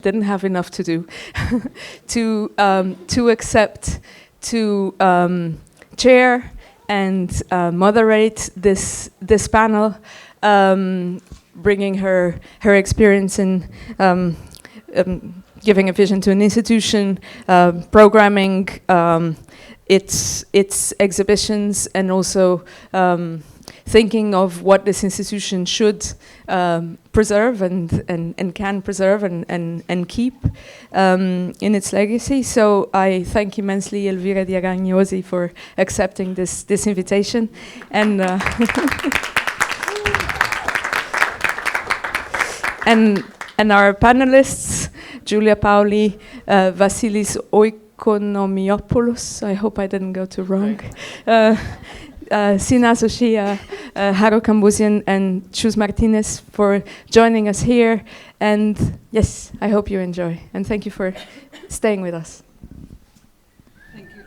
didn't have enough to do, to accept to chair and moderate this panel, bringing her experience in giving a vision to an institution, programming its exhibitions, and also thinking of what this institution should preserve and can preserve and keep in its legacy. So I thank immensely Elvira Dyangani Ose for accepting this invitation, and and our panelists, Julia, Paoli, Vassilis, Oikonomopoulos, I hope I didn't go too wrong, Sinazo, Chiya, Haro, Cumbusyan, and Chus Martínez for joining us here. And yes, I hope you enjoy. And thank you for staying with us. Thank you.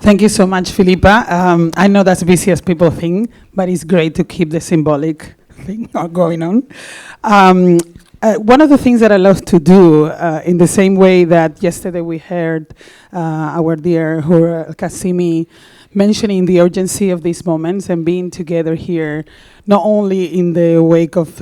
Thank you so much, Filipa. I know that's busy as people think, but it's great to keep the symbolic thing going on. One of the things that I love to do, in the same way that yesterday we heard our dear Hur Kasimi mentioning the urgency of these moments and being together here, not only in the wake of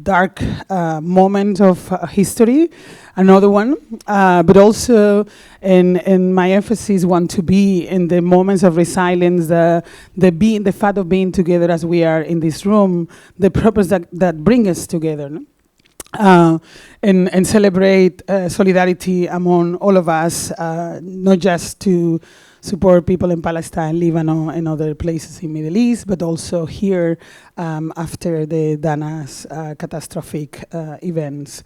dark moment of history, another one, but also in my emphasis want to be in the moments of resilience, the fact of being together as we are in this room, the purpose that bring us together. No? And celebrate solidarity among all of us, not just to support people in Palestine, Lebanon, and other places in Middle East, but also here after the Dana's catastrophic events.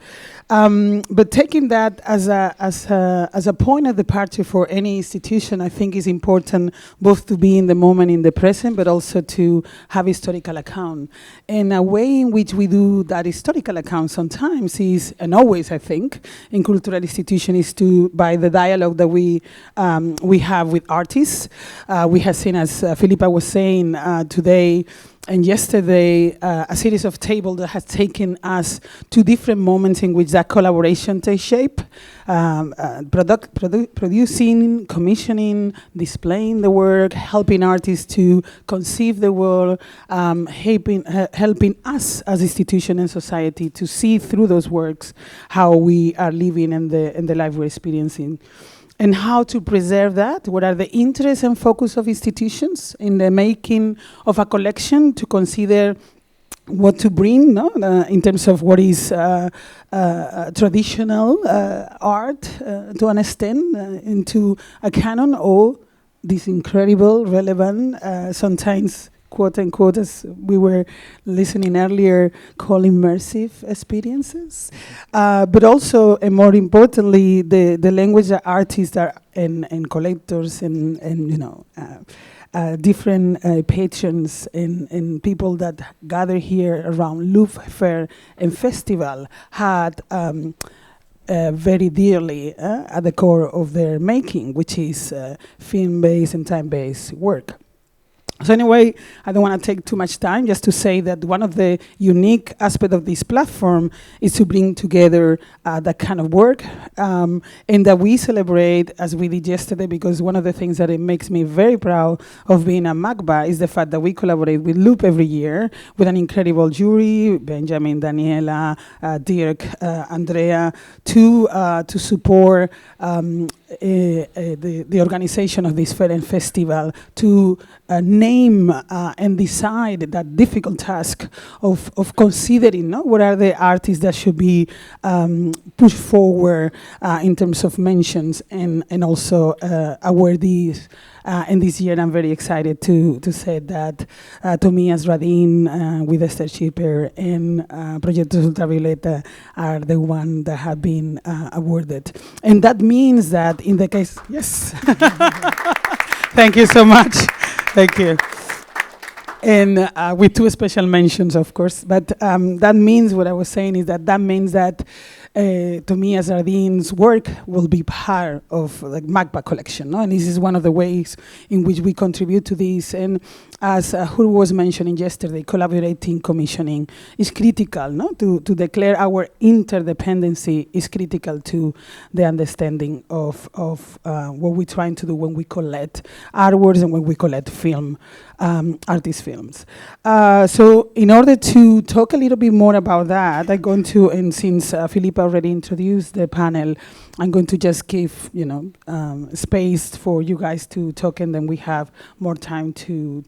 But taking that as a point of departure for any institution, I think is important both to be in the moment, in the present, but also to have historical account. And a way in which we do that historical account sometimes is, and always I think, in cultural institutions is by the dialogue that we have with artists. We have seen, as Filipa was saying today and yesterday, a series of tables that has taken us to different moments in which that collaboration takes shape, producing, commissioning, displaying the work, helping artists to conceive the world, helping us as institution and society to see through those works how we are living and the life we're experiencing. And how to preserve that? What are the interests and focus of institutions in the making of a collection to consider what to bring, no? In terms of what is traditional art to an extent into a canon, or this incredible, relevant, sometimes quote unquote, as we were listening earlier, call immersive experiences, but also, and more importantly, the language that artists are and collectors and different patrons and people that gather here around Loop Fair and Festival had very dearly at the core of their making, which is film-based and time-based work. So anyway, I don't want to take too much time, just to say that one of the unique aspects of this platform is to bring together that kind of work, and that we celebrate, as we did yesterday, because one of the things that it makes me very proud of being a MACBA is the fact that we collaborate with Loop every year with an incredible jury, Benjamin, Daniela, Dirk, Andrea, to support the organization of this fair and festival, to name and decide that difficult task of considering what are the artists that should be pushed forward in terms of mentions and also awardees. And this year I'm very excited to say that Tomias Radin with Esther Schipper and Proyectos Ultravioleta are the ones that have been awarded. And that means that in the case, yes. Thank you so much. Thank you. And with two special mentions, of course. But that means, what I was saying is that means that Tomias Jardin's work will be part of the MACBA collection, no? And this is one of the ways in which we contribute to this. And as Haro was mentioning yesterday, collaborating, commissioning is critical, no? To declare our interdependency is critical to the understanding of what we're trying to do when we collect artworks and when we collect film, artist films. So in order to talk a little bit more about that, I'm going to, and since Filipa already introduced the panel, I'm going to just give space for you guys to talk, and then we have more time to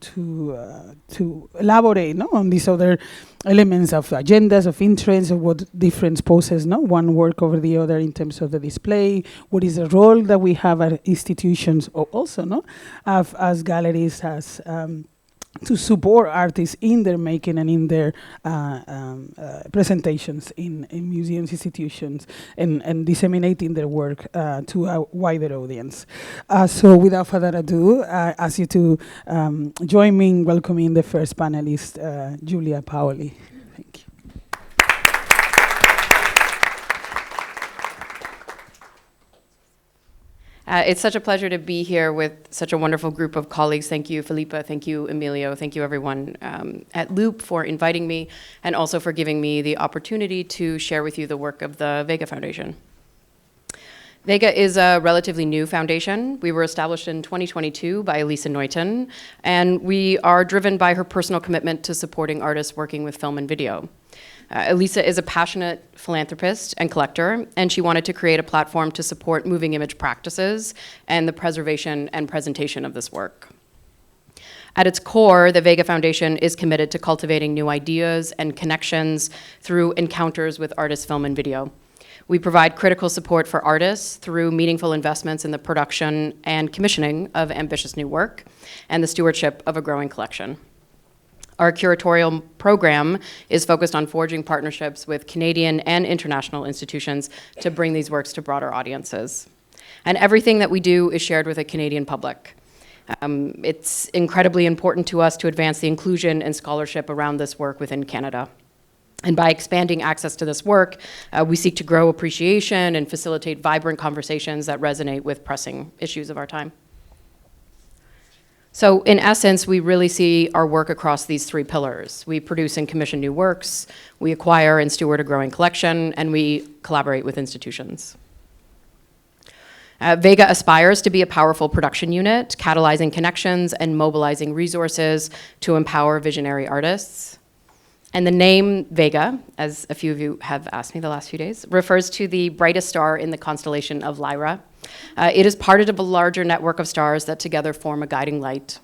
elaborate, no, on these other elements of agendas, of interests, of what difference poses, no, one work over the other in terms of the display. What is the role that we have at institutions, or also, no, as galleries, as to support artists in their making and in their presentations in museums, institutions, and disseminating their work to a wider audience. So without further ado, I ask you to join me in welcoming the first panelist, Julia Paoli. Thank you. It's such a pleasure to be here with such a wonderful group of colleagues. Thank you, Filipa. Thank you, Emilio. Thank you, everyone at Loop, for inviting me, and also for giving me the opportunity to share with you the work of the Vega Foundation. Vega is a relatively new foundation. We were established in 2022 by Elisa Neuton, and we are driven by her personal commitment to supporting artists working with film and video. Elisa is a passionate philanthropist and collector, and she wanted to create a platform to support moving image practices and the preservation and presentation of this work. At its core, the Vega Foundation is committed to cultivating new ideas and connections through encounters with artists, film, and video. We provide critical support for artists through meaningful investments in the production and commissioning of ambitious new work and the stewardship of a growing collection. Our curatorial program is focused on forging partnerships with Canadian and international institutions to bring these works to broader audiences. And everything that we do is shared with a Canadian public. It's incredibly important to us to advance the inclusion and scholarship around this work within Canada. And by expanding access to this work, we seek to grow appreciation and facilitate vibrant conversations that resonate with pressing issues of our time. So in essence, we really see our work across these three pillars. We produce and commission new works, we acquire and steward a growing collection, and we collaborate with institutions. Vega aspires to be a powerful production unit, catalyzing connections and mobilizing resources to empower visionary artists. And the name Vega, as a few of you have asked me the last few days, refers to the brightest star in the constellation of Lyra. It is part of a larger network of stars that together form a guiding light.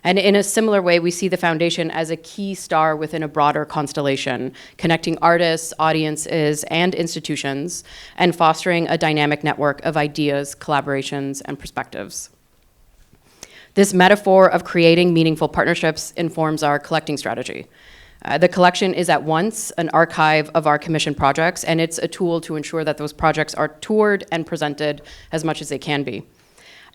And in a similar way, we see the foundation as a key star within a broader constellation, connecting artists, audiences, and institutions, and fostering a dynamic network of ideas, collaborations, and perspectives. This metaphor of creating meaningful partnerships informs our collecting strategy. The collection is at once an archive of our commissioned projects, and it's a tool to ensure that those projects are toured and presented as much as they can be.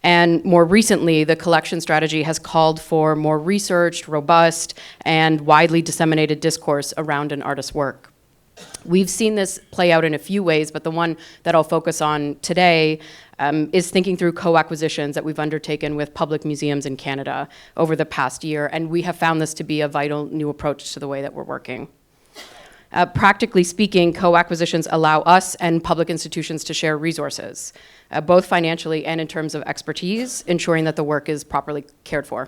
And more recently, the collection strategy has called for more researched, robust, and widely disseminated discourse around an artist's work. We've seen this play out in a few ways, but the one that I'll focus on today is thinking through co-acquisitions that we've undertaken with public museums in Canada over the past year, and we have found this to be a vital new approach to the way that we're working. Practically speaking, co-acquisitions allow us and public institutions to share resources, both financially and in terms of expertise, ensuring that the work is properly cared for.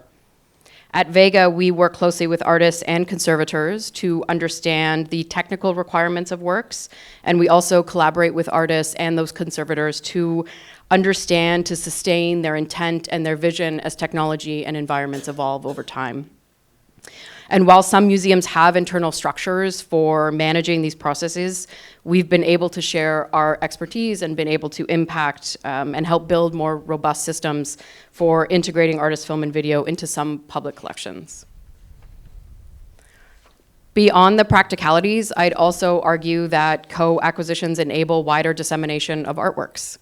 At Vega, we work closely with artists and conservators to understand the technical requirements of works, and we also collaborate with artists and those conservators to understand, to sustain their intent and their vision as technology and environments evolve over time. And while some museums have internal structures for managing these processes, we've been able to share our expertise and been able to impact and help build more robust systems for integrating artist film and video into some public collections. Beyond the practicalities, I'd also argue that co-acquisitions enable wider dissemination of artworks.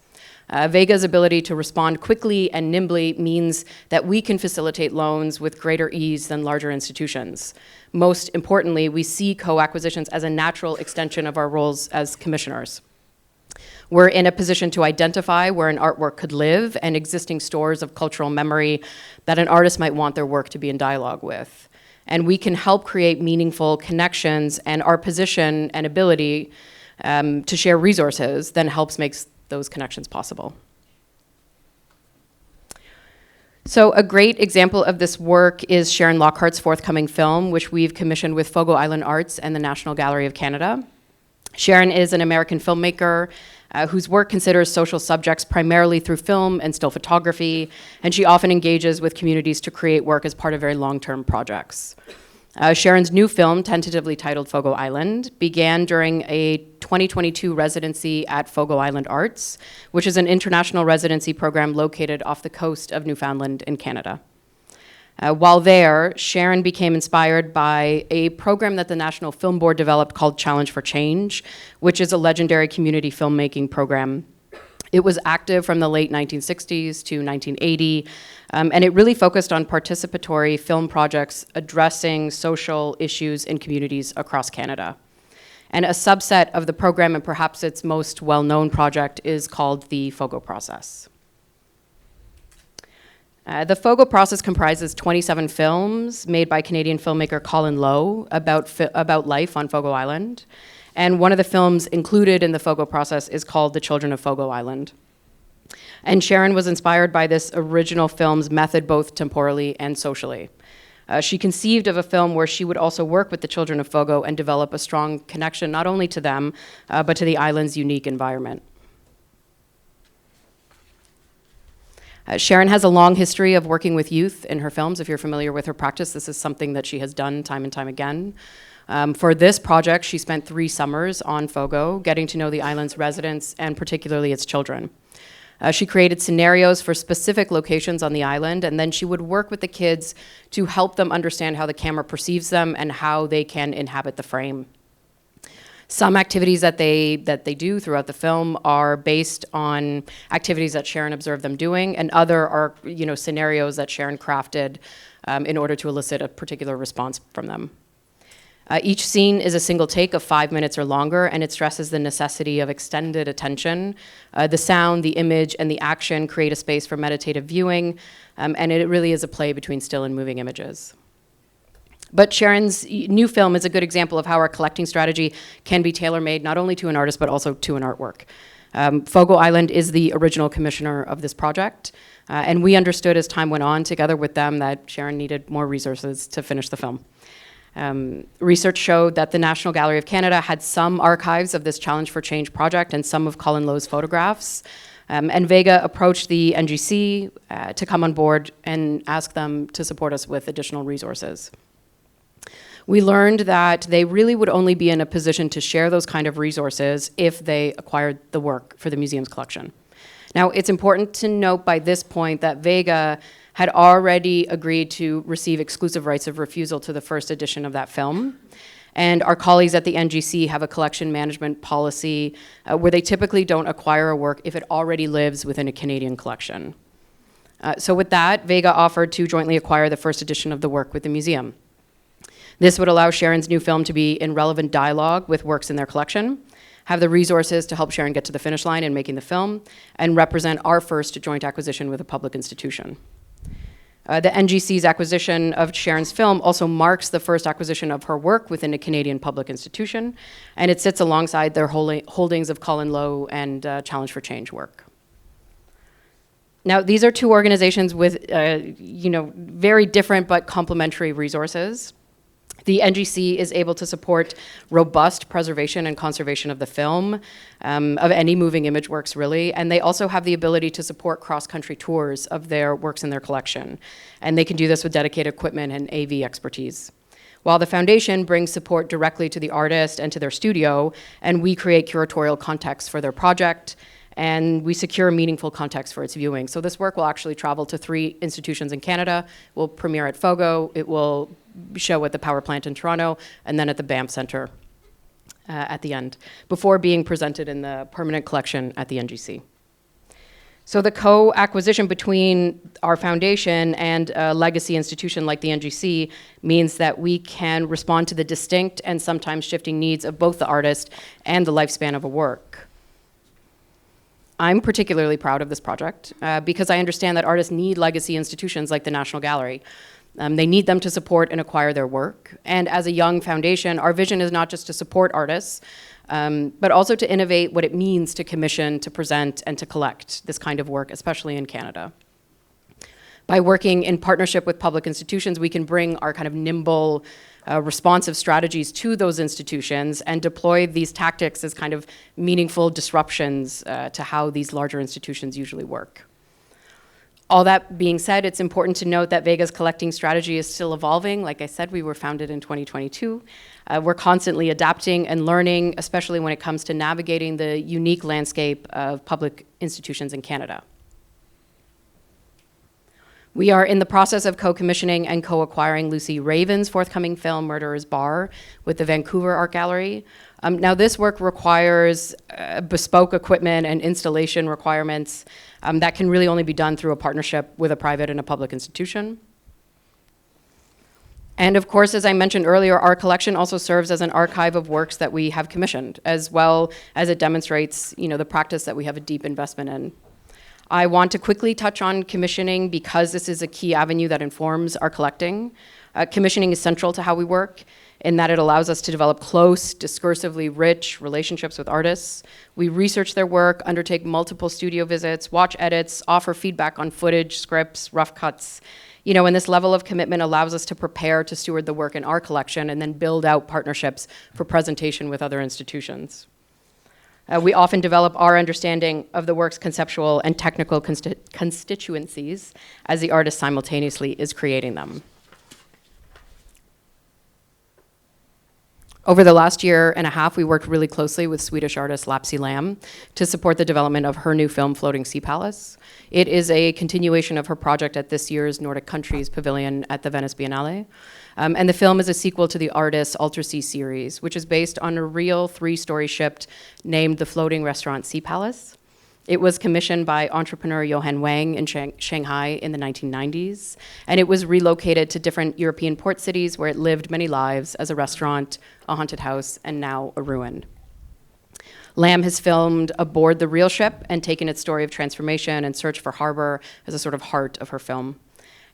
Vega's ability to respond quickly and nimbly means that we can facilitate loans with greater ease than larger institutions. Most importantly, we see co-acquisitions as a natural extension of our roles as commissioners. We're in a position to identify where an artwork could live and existing stores of cultural memory that an artist might want their work to be in dialogue with. And we can help create meaningful connections, and our position and ability to share resources then helps make those connections possible. So a great example of this work is Sharon Lockhart's forthcoming film, which we've commissioned with Fogo Island Arts and the National Gallery of Canada. Sharon is an American filmmaker whose work considers social subjects primarily through film and still photography, and she often engages with communities to create work as part of very long-term projects. Sharon's new film, tentatively titled Fogo Island, began during a 2022 residency at Fogo Island Arts, which is an international residency program located off the coast of Newfoundland in Canada. While there, Sharon became inspired by a program that the National Film Board developed called Challenge for Change, which is a legendary community filmmaking program. It was active from the late 1960s to 1980, and it really focused on participatory film projects addressing social issues in communities across Canada. And a subset of the program, and perhaps its most well-known project, is called the Fogo Process. The Fogo Process comprises 27 films made by Canadian filmmaker Colin Lowe about life on Fogo Island. And one of the films included in the Fogo Process is called The Children of Fogo Island. And Sharon was inspired by this original film's method both temporally and socially. She conceived of a film where she would also work with the children of Fogo and develop a strong connection not only to them, but to the island's unique environment. Sharon has a long history of working with youth in her films. If you're familiar with her practice, this is something that she has done time and time again. For this project, she spent 3 summers on Fogo, getting to know the island's residents and particularly its children. She created scenarios for specific locations on the island, and then she would work with the kids to help them understand how the camera perceives them and how they can inhabit the frame. Some activities that they do throughout the film are based on activities that Sharon observed them doing, and other are scenarios that Sharon crafted in order to elicit a particular response from them. Each scene is a single take of 5 minutes or longer, and it stresses the necessity of extended attention. The sound, the image, and the action create a space for meditative viewing, and it really is a play between still and moving images. But Sharon's new film is a good example of how our collecting strategy can be tailor-made not only to an artist, but also to an artwork. Fogo Island is the original commissioner of this project, and we understood as time went on together with them that Sharon needed more resources to finish the film. Research showed that the National Gallery of Canada had some archives of this Challenge for Change project and some of Colin Lowe's photographs. And Vega approached the NGC to come on board and ask them to support us with additional resources. We learned that they really would only be in a position to share those kind of resources if they acquired the work for the museum's collection. Now, it's important to note by this point that Vega had already agreed to receive exclusive rights of refusal to the first edition of that film. And our colleagues at the NGC have a collection management policy where they typically don't acquire a work if it already lives within a Canadian collection. So with that, Vega offered to jointly acquire the first edition of the work with the museum. This would allow Sharon's new film to be in relevant dialogue with works in their collection, have the resources to help Sharon get to the finish line in making the film, and represent our first joint acquisition with a public institution. The NGC's acquisition of Sharon's film also marks the first acquisition of her work within a Canadian public institution, and it sits alongside their holdings of Colin Lowe and Challenge for Change work. Now, these are two organizations with very different but complementary resources. The NGC is able to support robust preservation and conservation of the film, of any moving image works really, and they also have the ability to support cross-country tours of their works in their collection. And they can do this with dedicated equipment and AV expertise. While the foundation brings support directly to the artist and to their studio, and we create curatorial context for their project, and we secure meaningful context for its viewing. So this work will actually travel to 3 institutions in Canada, will premiere at Fogo, it will show at the Power Plant in Toronto, and then at the Banff Centre at the end, before being presented in the permanent collection at the NGC. So the co-acquisition between our foundation and a legacy institution like the NGC means that we can respond to the distinct and sometimes shifting needs of both the artist and the lifespan of a work. I'm particularly proud of this project because I understand that artists need legacy institutions like the National Gallery. They need them to support and acquire their work. And as a young foundation, our vision is not just to support artists, but also to innovate what it means to commission, to present, and to collect this kind of work, especially in Canada. By working in partnership with public institutions, we can bring our kind of nimble, responsive strategies to those institutions and deploy these tactics as kind of meaningful disruptions to how these larger institutions usually work. All that being said, it's important to note that Vega's collecting strategy is still evolving. Like I said, we were founded in 2022. We're constantly adapting and learning, especially when it comes to navigating the unique landscape of public institutions in Canada. We are in the process of co-commissioning and co-acquiring Lucy Raven's forthcoming film, Murderer's Bar, with the Vancouver Art Gallery. Now, this work requires bespoke equipment and installation requirements that can really only be done through a partnership with a private and a public institution. And of course, as I mentioned earlier, our collection also serves as an archive of works that we have commissioned, as well as it demonstrates, the practice that we have a deep investment in. I want to quickly touch on commissioning because this is a key avenue that informs our collecting. Commissioning is central to how we work in that it allows us to develop close, discursively rich relationships with artists. We research their work, undertake multiple studio visits, watch edits, offer feedback on footage, scripts, rough cuts. And this level of commitment allows us to prepare to steward the work in our collection and then build out partnerships for presentation with other institutions. We often develop our understanding of the work's conceptual and technical constituencies as the artist simultaneously is creating them. Over the last year and a half, we worked really closely with Swedish artist Lapsi Lam to support the development of her new film, Floating Sea Palace. It is a continuation of her project at this year's Nordic Countries Pavilion at the Venice Biennale. And the film is a sequel to the artist's Alter Sea series, which is based on a real 3-story ship named the Floating Restaurant Sea Palace. It was commissioned by entrepreneur Johan Wang in Shanghai in the 1990s, and it was relocated to different European port cities where it lived many lives as a restaurant, a haunted house, and now a ruin. Lam has filmed aboard the real ship and taken its story of transformation and search for harbor as a sort of heart of her film.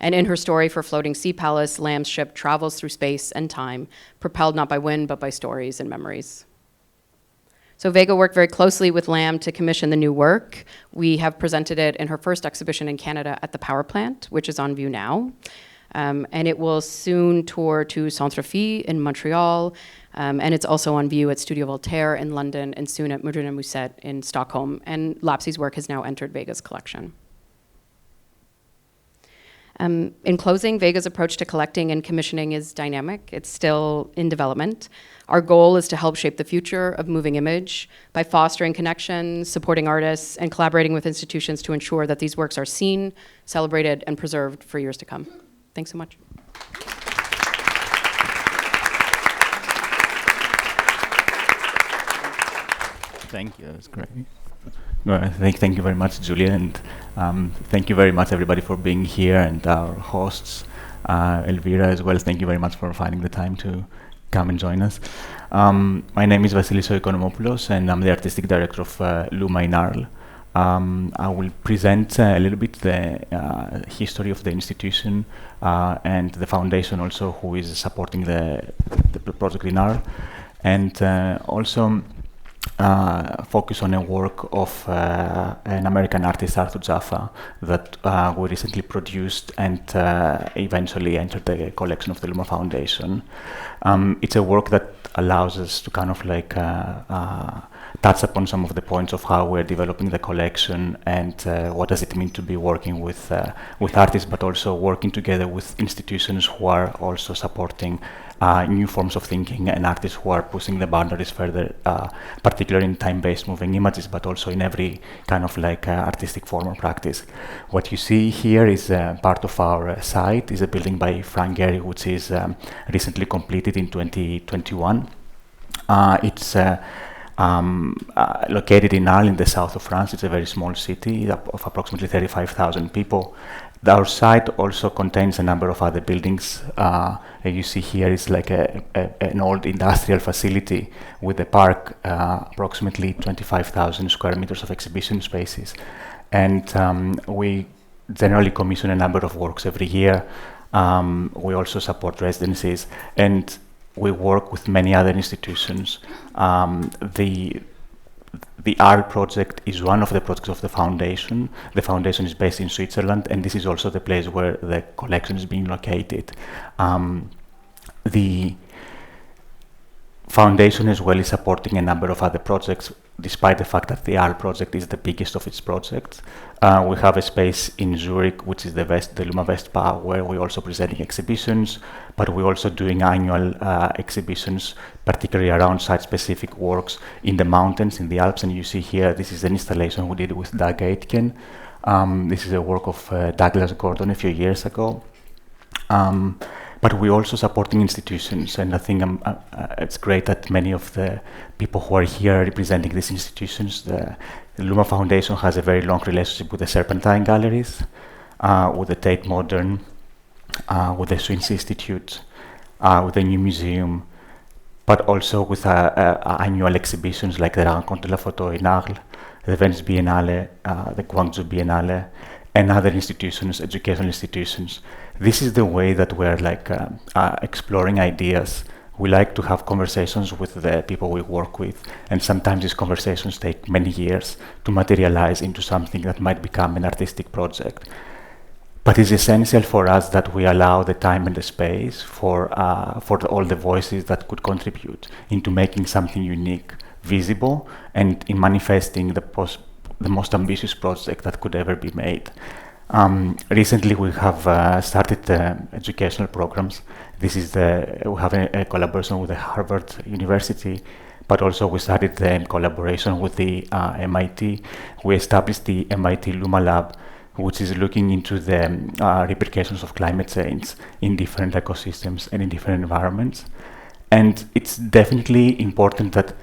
And in her story for Floating Sea Palace, Lam's ship travels through space and time, propelled not by wind, but by stories and memories. So Vega worked very closely with Lam to commission the new work. We have presented it in her first exhibition in Canada at the Power Plant, which is on view now. And it will soon tour to Centre-Fille in Montreal, and it's also on view at Studio Voltaire in London and soon at Moderna Museet in Stockholm. And Lapsi's work has now entered Vega's collection. In closing, Vega's approach to collecting and commissioning is dynamic. It's still in development. Our goal is to help shape the future of moving image by fostering connections, supporting artists, and collaborating with institutions to ensure that these works are seen, celebrated, and preserved for years to come. Thanks so much. Thank you, that's great. Thank you very much, Julia, and thank you very much, everybody, for being here, and our hosts, Elvira, as well. Thank you very much for finding the time to come and join us. My name is Vassilis Oikonomopoulos, and I'm the artistic director of LUMA in Arles. I will present a little bit the history of the institution and the foundation also, who is supporting the project in Arles, and also focus on a work of an American artist, Arthur Jaffa, that we recently produced and eventually entered the collection of the LUMA Foundation. It's a work that allows us to kind of like touch upon some of the points of how we're developing the collection and what does it mean to be working with artists, but also working together with institutions who are also supporting new forms of thinking and artists who are pushing the boundaries further, particularly in time-based moving images, but also in every kind of like artistic form or practice. What you see here is part of our site, is a building by Frank Gehry, which is recently completed in 2021. It's located in Arles, in the south of France. It's a very small city of approximately 35,000 people. Our site also contains a number of other buildings. You see here is like an old industrial facility with a park, approximately 25,000 square meters of exhibition spaces. And we generally commission a number of works every year. We also support residencies, and we work with many other institutions. The Arles project is one of the projects of the foundation. The foundation is based in Switzerland, and this is also the place where the collection is being located. The foundation as well is supporting a number of other projects, despite the fact that the Arles project is the biggest of its projects. We have a space in Zurich, which is the LUMA Westpa, where we're also presenting exhibitions, but we're also doing annual exhibitions, particularly around site-specific works in the mountains, in the Alps. And you see here, this is an installation we did with Doug Aitken. This is a work of Douglas Gordon a few years ago. But we're also supporting institutions, and I think it's great that many of the people who are here representing these institutions, the LUMA Foundation has a very long relationship with the Serpentine Galleries, with the Tate Modern, with the Swins Institute, with the New Museum, but also with annual exhibitions like the Rencontre de la Photo in Arles, the Venice Biennale, the Guangzhou Biennale, and other institutions, educational institutions. This is the way that we're exploring ideas. We like to have conversations with the people we work with, and sometimes these conversations take many years to materialize into something that might become an artistic project. But it's essential for us that we allow the time and the space for all the voices that could contribute into making something unique visible, and in manifesting the most ambitious project that could ever be made. Recently, we have started educational programs. We have a collaboration with the Harvard University, but also we started in collaboration with the MIT. We established the MIT LUMA Lab, which is looking into the repercussions of climate change in different ecosystems and in different environments. And it's definitely important that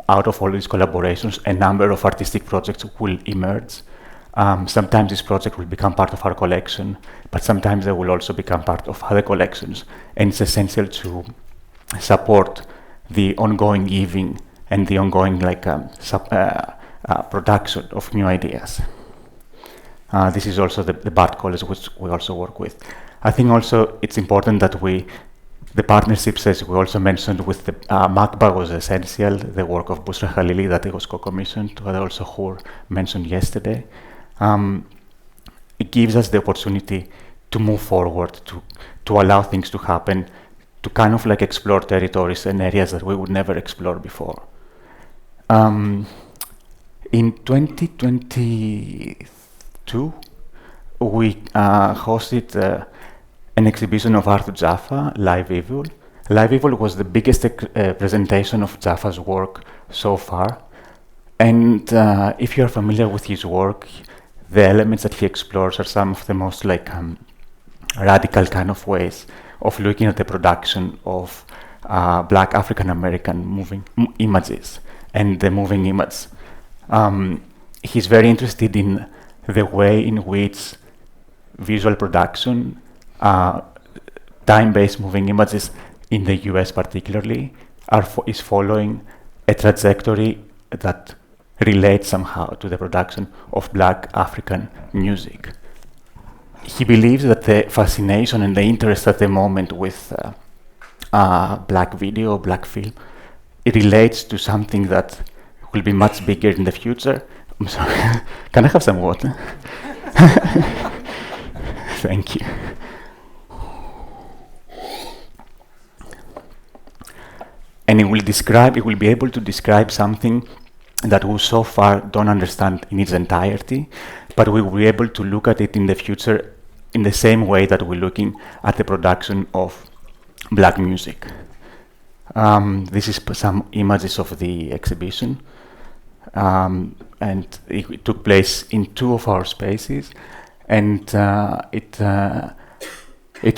out of all these collaborations, a number of artistic projects will emerge. Sometimes this project will become part of our collection, but sometimes they will also become part of other collections. And it's essential to support the ongoing giving and the ongoing production of new ideas. This is also the BART College, which we also work with. I think also it's important that the partnerships, as we also mentioned with the MACBA, was essential. The work of Busra Khalili that it was co-commissioned, but also Hur mentioned yesterday. It gives us the opportunity to move forward, to allow things to happen, to kind of explore territories and areas that we would never explore before. In 2022, we hosted an exhibition of Arthur Jaffa, Live Evil. Live Evil was the biggest presentation of Jaffa's work so far. And if you're familiar with his work, the elements that he explores are some of the most radical kind of ways of looking at the production of Black African American moving images and the moving image. He's very interested in the way in which visual production, time-based moving images in the US particularly, is following a trajectory that relates somehow to the production of Black African music. He believes that the fascination and the interest at the moment with Black video, Black film, it relates to something that will be much bigger in the future. I'm sorry, can I have some water? Thank you. And it will be able to describe something that we so far don't understand in its entirety, but we will be able to look at it in the future in the same way that we're looking at the production of Black music. This is some images of the exhibition, and it took place in 2 of our spaces, and it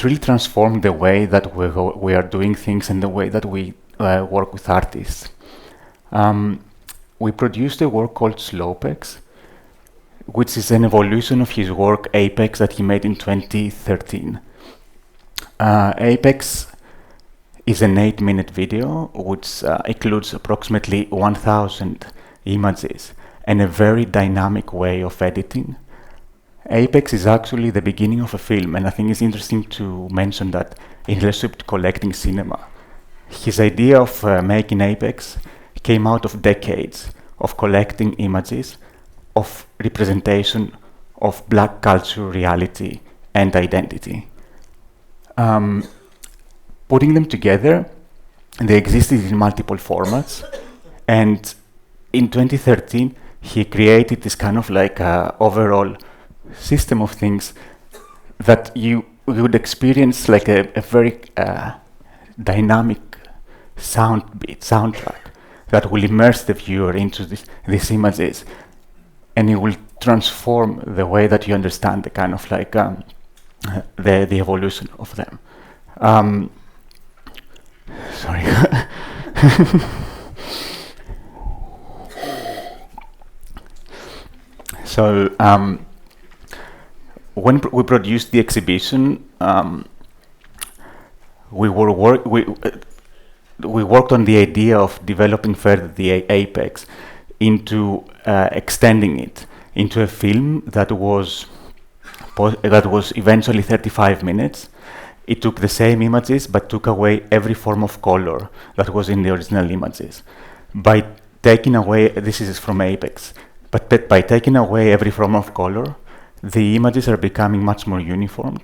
really transformed the way that we are doing things and the way that we work with artists. We produced a work called Slopex. which is an evolution of his work Apex that he made in 2013. Apex is an 8-minute video which includes approximately 1,000 images and a very dynamic way of editing. Apex is actually the beginning of a film, and I think it's interesting to mention that in relationship to collecting cinema. His idea of making Apex came out of decades of collecting images of representation of black culture, reality, and identity. Putting them together, they existed in multiple formats, and in 2013 he created this kind of like overall system of things that you would experience like a very dynamic soundtrack that will immerse the viewer into these images, and it will transform the way that you understand the kind of like the evolution of them. Sorry. So when we produced the exhibition, we worked on the idea of developing further the Apex into extending it into a film that was eventually 35 minutes. It took the same images but took away every form of color that was in the original images. By taking away, this is from Apex, but by taking away every form of color, the images are becoming much more uniform,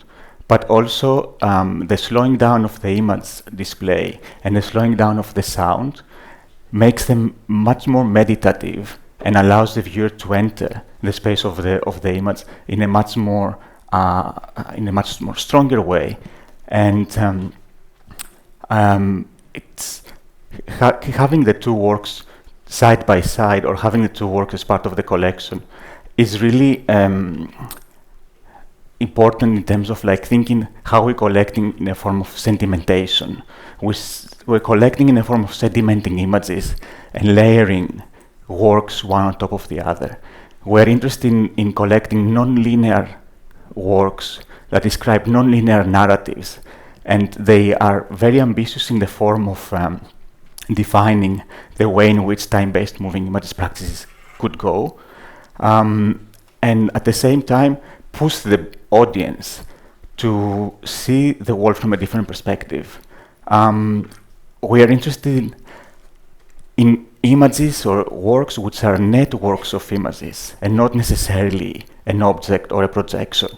but also the slowing down of the image display and the slowing down of the sound makes them much more meditative and allows the viewer to enter the space of the image in a much more stronger way. And it's having the two works side by side, or having the two works as part of the collection, is really important in terms of like thinking how we're collecting in a form of sedimentation. We're collecting in a form of sedimenting images and layering works one on top of the other. We're interested in collecting non-linear works that describe non-linear narratives, and they are very ambitious in the form of defining the way in which time-based moving images practices could go, and at the same time push the audience to see the world from a different perspective. We are interested in images or works which are networks of images and not necessarily an object or a projection.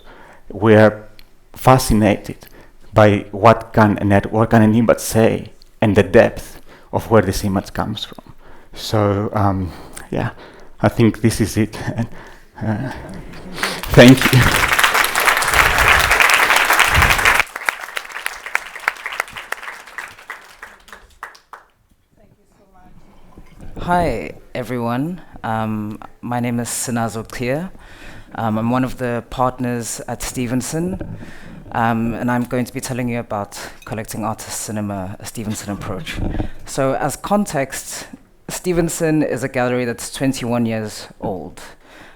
We are fascinated by what can an image say and the depth of where this image comes from. So yeah, I think this is it. Thank you. Hi, everyone. My name is Sinazo. I'm one of the partners at Stevenson, and I'm going to be telling you about collecting artist cinema, a Stevenson approach. So as context, Stevenson is a gallery that's 21 years old.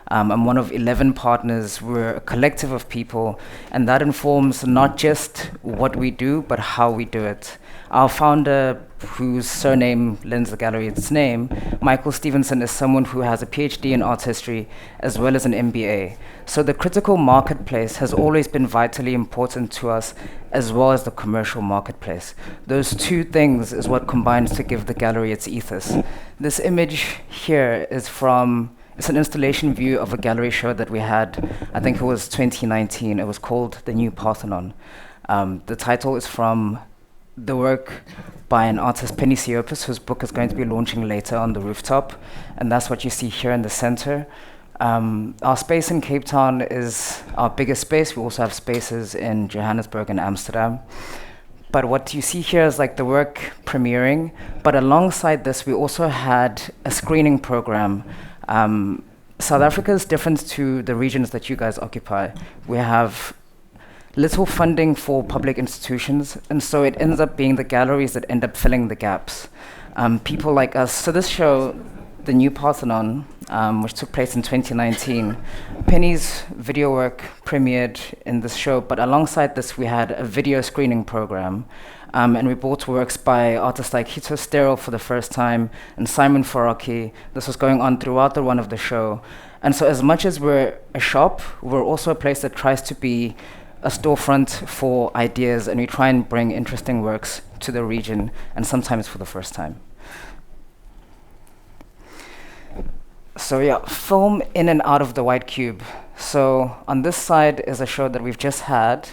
I'm one of 11 partners. We're a collective of people, and that informs not just what we do, but how we do it. Our founder, whose surname lends the gallery its name, Michael Stevenson, is someone who has a PhD in art history as well as an MBA. So the critical marketplace has always been vitally important to us, as well as the commercial marketplace. Those two things is what combines to give the gallery its ethos. This image here is it's an installation view of a gallery show that we had, I think it was 2019. It was called The New Parthenon. The title is from the work by an artist, Penny Siopis, whose book is going to be launching later on the rooftop, and that's what you see here in the center. Our space in Cape Town is our biggest space. We also have spaces in Johannesburg and Amsterdam. But what you see here is like the work premiering, but alongside this, we also had a screening program. South Africa is different to the regions that you guys occupy. We have little funding for public institutions, and so it ends up being the galleries that end up filling the gaps. People like us. So this show the New Parthenon, which took place in 2019, Penny's video work premiered in this show, but alongside this we had a video screening program, and we brought works by artists like Hito Sterol for the first time, and Simon Faraki. This was going on throughout the run of the show. And so as much as we're a shop, we're also a place that tries to be a storefront for ideas, and we try and bring interesting works to the region, and sometimes for the first time. So yeah, film in and out of the white cube. So on this side is a show that we've just had,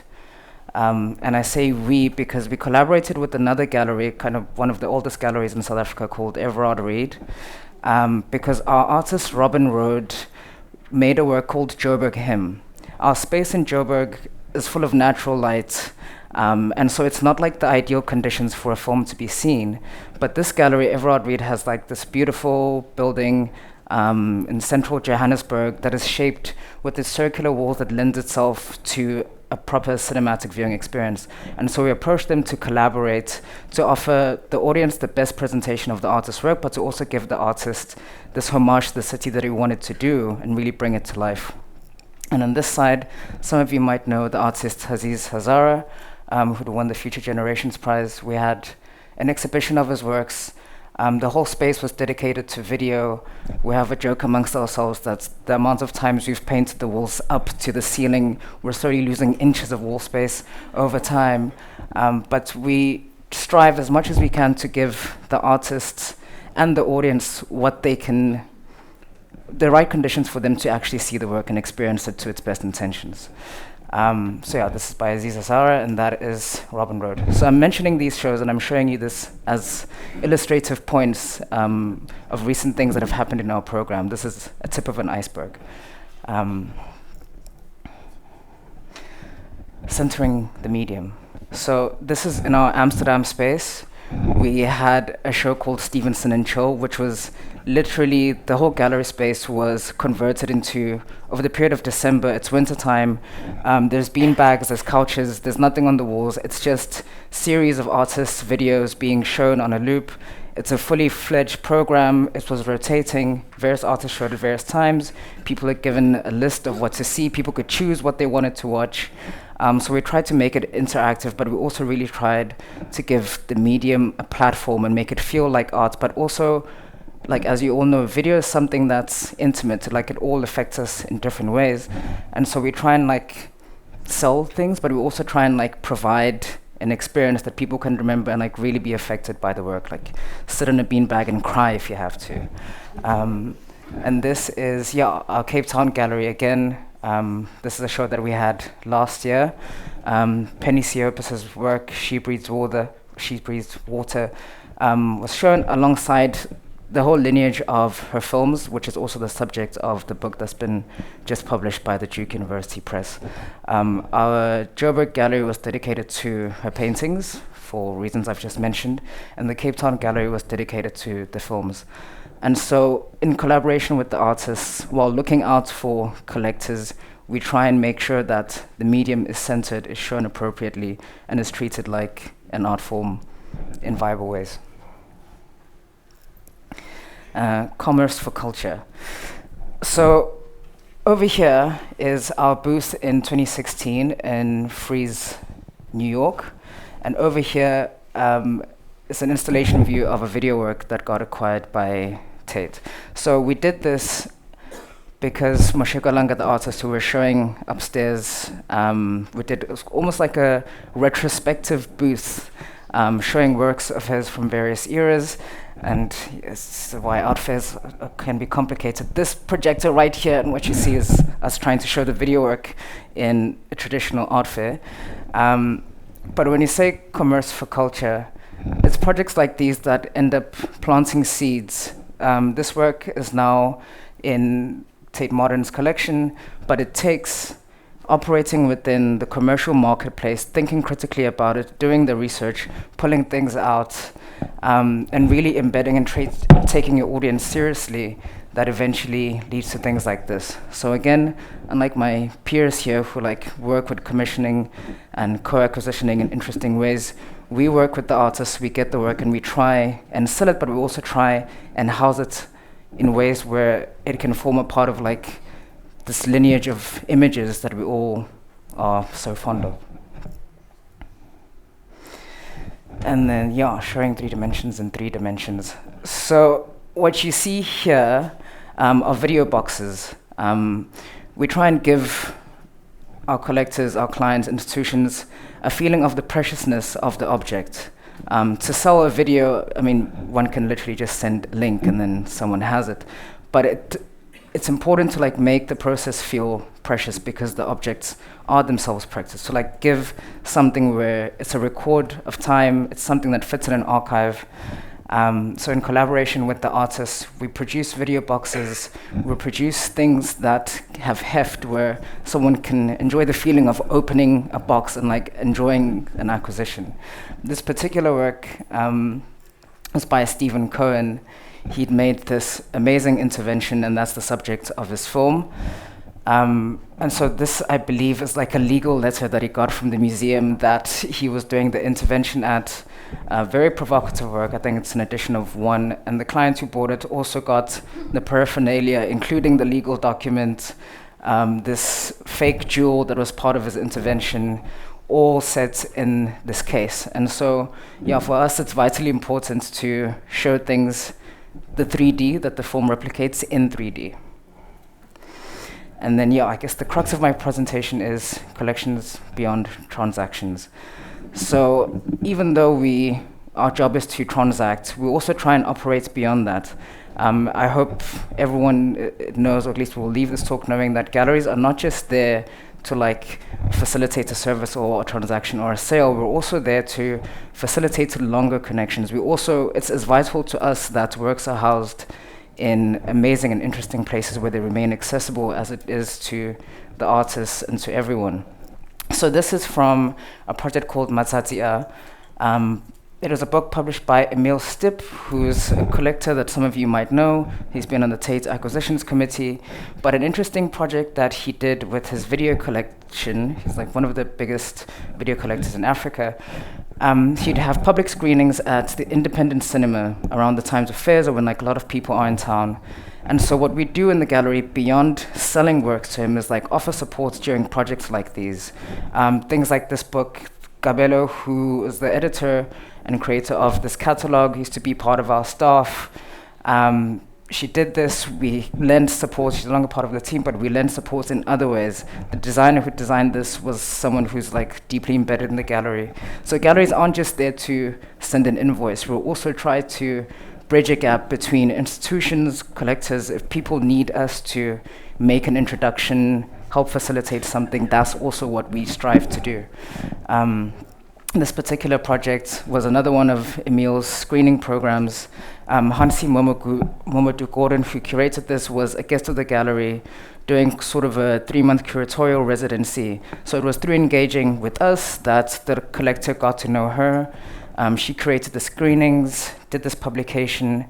and I say we because we collaborated with another gallery, kind of one of the oldest galleries in South Africa, called Elvira Dyangani Ose, because our artist Robin Rode made a work called Joburg Hymn. Our space in Joburg is full of natural light, and so it's not like the ideal conditions for a film to be seen. But this gallery, Elvira Dyangani Ose, has like this beautiful building in central Johannesburg that is shaped with its circular walls that lends itself to a proper cinematic viewing experience. And so we approached them to collaborate, to offer the audience the best presentation of the artist's work, but to also give the artist this homage to the city that he wanted to do and really bring it to life. And on this side, some of you might know the artist Aziz Hazara, who won the Future Generations Prize. We had an exhibition of his works. The whole space was dedicated to video. We have a joke amongst ourselves that the amount of times we've painted the walls up to the ceiling, we're slowly losing inches of wall space over time. But we strive as much as we can to give the artists and the audience the right conditions for them to actually see the work and experience it to its best intentions. So yeah, this is by Aziz Hazara, and that is Robin Rode. So I'm mentioning these shows, and I'm showing you this as illustrative points of recent things that have happened in our program. This is a tip of an iceberg. Centering the medium. So this is in our Amsterdam space. We had a show called Stevenson and Chill, which was literally the whole gallery space was converted into, over the period of December, it's winter time, there's bean bags, there's couches, there's nothing on the walls, it's just series of artists' videos being shown on a loop. It's a fully fledged program. It was rotating. Various artists showed at various times. People are given a list of what to see. People could choose what they wanted to watch. So we tried to make it interactive, but we also really tried to give the medium a platform and make it feel like art, but also, like, as you all know, video is something that's intimate. Like, it all affects us in different ways. And so we try and like sell things, but we also try and like provide an experience that people can remember and like really be affected by the work, like sit in a beanbag and cry if you have to. And this is, our Cape Town gallery again. This is a show that we had last year. Penny Siopas's work, She Breathes Water, was shown alongside the whole lineage of her films, which is also the subject of the book that's been just published by the Duke University Press. Our Joburg gallery was dedicated to her paintings, for reasons I've just mentioned, and the Cape Town gallery was dedicated to the films. And so, in collaboration with the artists, while looking out for collectors, we try and make sure that the medium is centered, is shown appropriately, and is treated like an art form in viable ways. Commerce for culture. So over here is our booth in 2016 in Frieze, New York. And over here is an installation view of a video work that got acquired by Tate. So we did this because Moshe Kalanga, the artist who we're showing upstairs, it was almost like a retrospective booth showing works of his from various eras. And it's why art fairs can be complicated. This projector right here, and what you see is us trying to show the video work in a traditional art fair. But when you say commerce for culture, it's projects like these that end up planting seeds. This work is now in Tate Modern's collection, but it takes operating within the commercial marketplace, thinking critically about it, doing the research, pulling things out, and really embedding and taking your audience seriously, that eventually leads to things like this. So again, unlike my peers here who like work with commissioning and co-acquisitioning in interesting ways, we work with the artists, we get the work and we try and sell it, but we also try and house it in ways where it can form a part of like this lineage of images that we all are so fond of. And then, yeah, showing 3 dimensions in 3 dimensions. So what you see here are video boxes. We try and give our collectors, our clients, institutions, a feeling of the preciousness of the object. To sell a video, I mean, one can literally just send a link and then someone has it. But it's important to like make the process feel precious because the objects are themselves precious. So like give something where it's a record of time, it's something that fits in an archive. So in collaboration with the artists, we produce video boxes, we produce things that have heft where someone can enjoy the feeling of opening a box and like enjoying an acquisition. This particular work was by Stephen Cohen. He'd made this amazing intervention, and that's the subject of his film. And so this, I believe, is like a legal letter that he got from the museum that he was doing the intervention at. Very provocative work. I think it's an edition of 1. And the client who bought it also got the paraphernalia, including the legal document, this fake jewel that was part of his intervention, all set in this case. And so, yeah, for us, it's vitally important to show things, the 3D that the film replicates in 3D. And then, yeah, I guess the crux of my presentation is collections beyond transactions. So even though our job is to transact, we also try and operate beyond that. I hope everyone knows, or at least will leave this talk knowing that galleries are not just there to like facilitate a service or a transaction or a sale. We're also there to facilitate longer connections. It's as vital to us that works are housed in amazing and interesting places where they remain accessible as it is to the artists and to everyone. So this is from a project called Matsatia. It was a book published by Emil Stipp, who's a collector that some of you might know. He's been on the Tate Acquisitions Committee. But an interesting project that he did with his video collection, he's like one of the biggest video collectors in Africa. He'd have public screenings at the independent cinema around the times of fairs or when like a lot of people are in town. And so what we do in the gallery beyond selling work to him is like offer support during projects like these. Things like this book, Gabello, who is the editor and creator of this catalog, used to be part of our staff. She did this, we lent support, she's no longer part of the team, but we lent support in other ways. The designer who designed this was someone who's like deeply embedded in the gallery. So galleries aren't just there to send an invoice, we'll also try to bridge a gap between institutions, collectors. If people need us to make an introduction, help facilitate something, that's also what we strive to do. This particular project was another one of Emil's screening programs. Hansi Momodu Gordon, who curated this, was a guest of the gallery doing sort of a 3-month curatorial residency. So it was through engaging with us that the collector got to know her. She created the screenings, did this publication.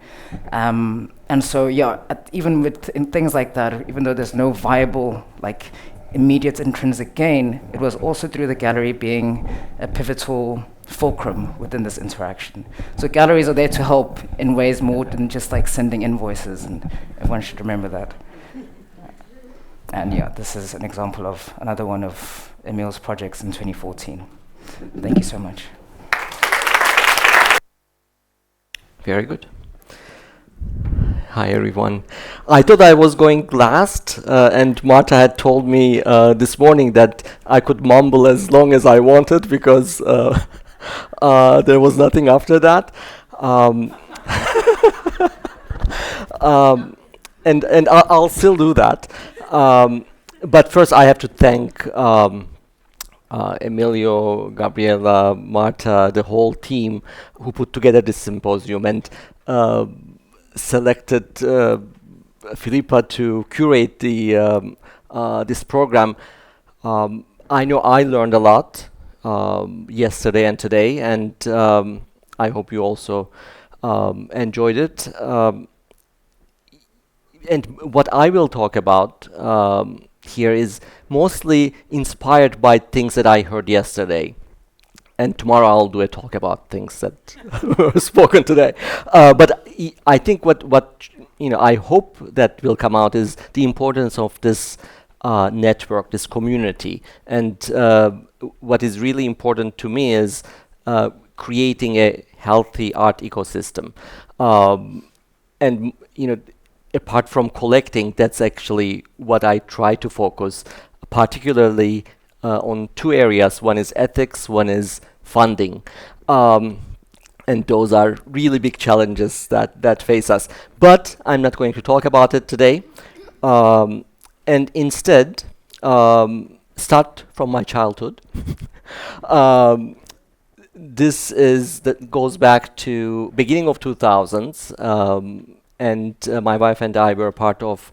And so, yeah, even in things like that, even though there's no viable, like, immediate intrinsic gain, it was also through the gallery being a pivotal fulcrum within this interaction. So galleries are there to help in ways more than just like sending invoices, and everyone should remember that. And yeah, this is an example of another one of Emil's projects in 2014. Thank you so much. Very good. Hi everyone. I thought I was going last, and Marta had told me this morning that I could mumble as long as I wanted because there was nothing after that. And I'll still do that. But first I have to thank Emilio, Gabriela, Marta, the whole team who put together this symposium and selected Filipa to curate the this program. I know I learned a lot yesterday and today, and I hope you also enjoyed it. And what I will talk about here is mostly inspired by things that I heard yesterday. And tomorrow I'll do a talk about things that were spoken today. But I think what I hope that will come out is the importance of this network, this community. And what is really important to me is creating a healthy art ecosystem. And apart from collecting, that's actually what I try to focus, particularly on two areas. One is ethics, one is funding. And those are really big challenges that face us. But I'm not going to talk about it today. And instead, start from my childhood. This goes back to beginning of 2000s. And my wife and I were part of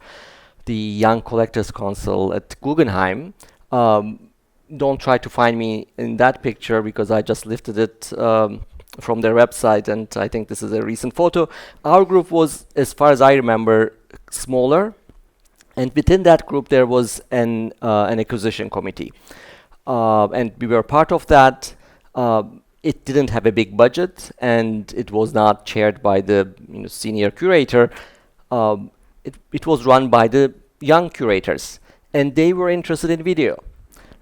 the Young Collectors Council at Guggenheim. Don't try to find me in that picture because I just lifted it from their website, and I think this is a recent photo. Our group was, as far as I remember, smaller, and within that group there was an acquisition committee, and we were part of that. It didn't have a big budget, and it was not chaired by the senior curator. It was run by the young curators, and they were interested in video.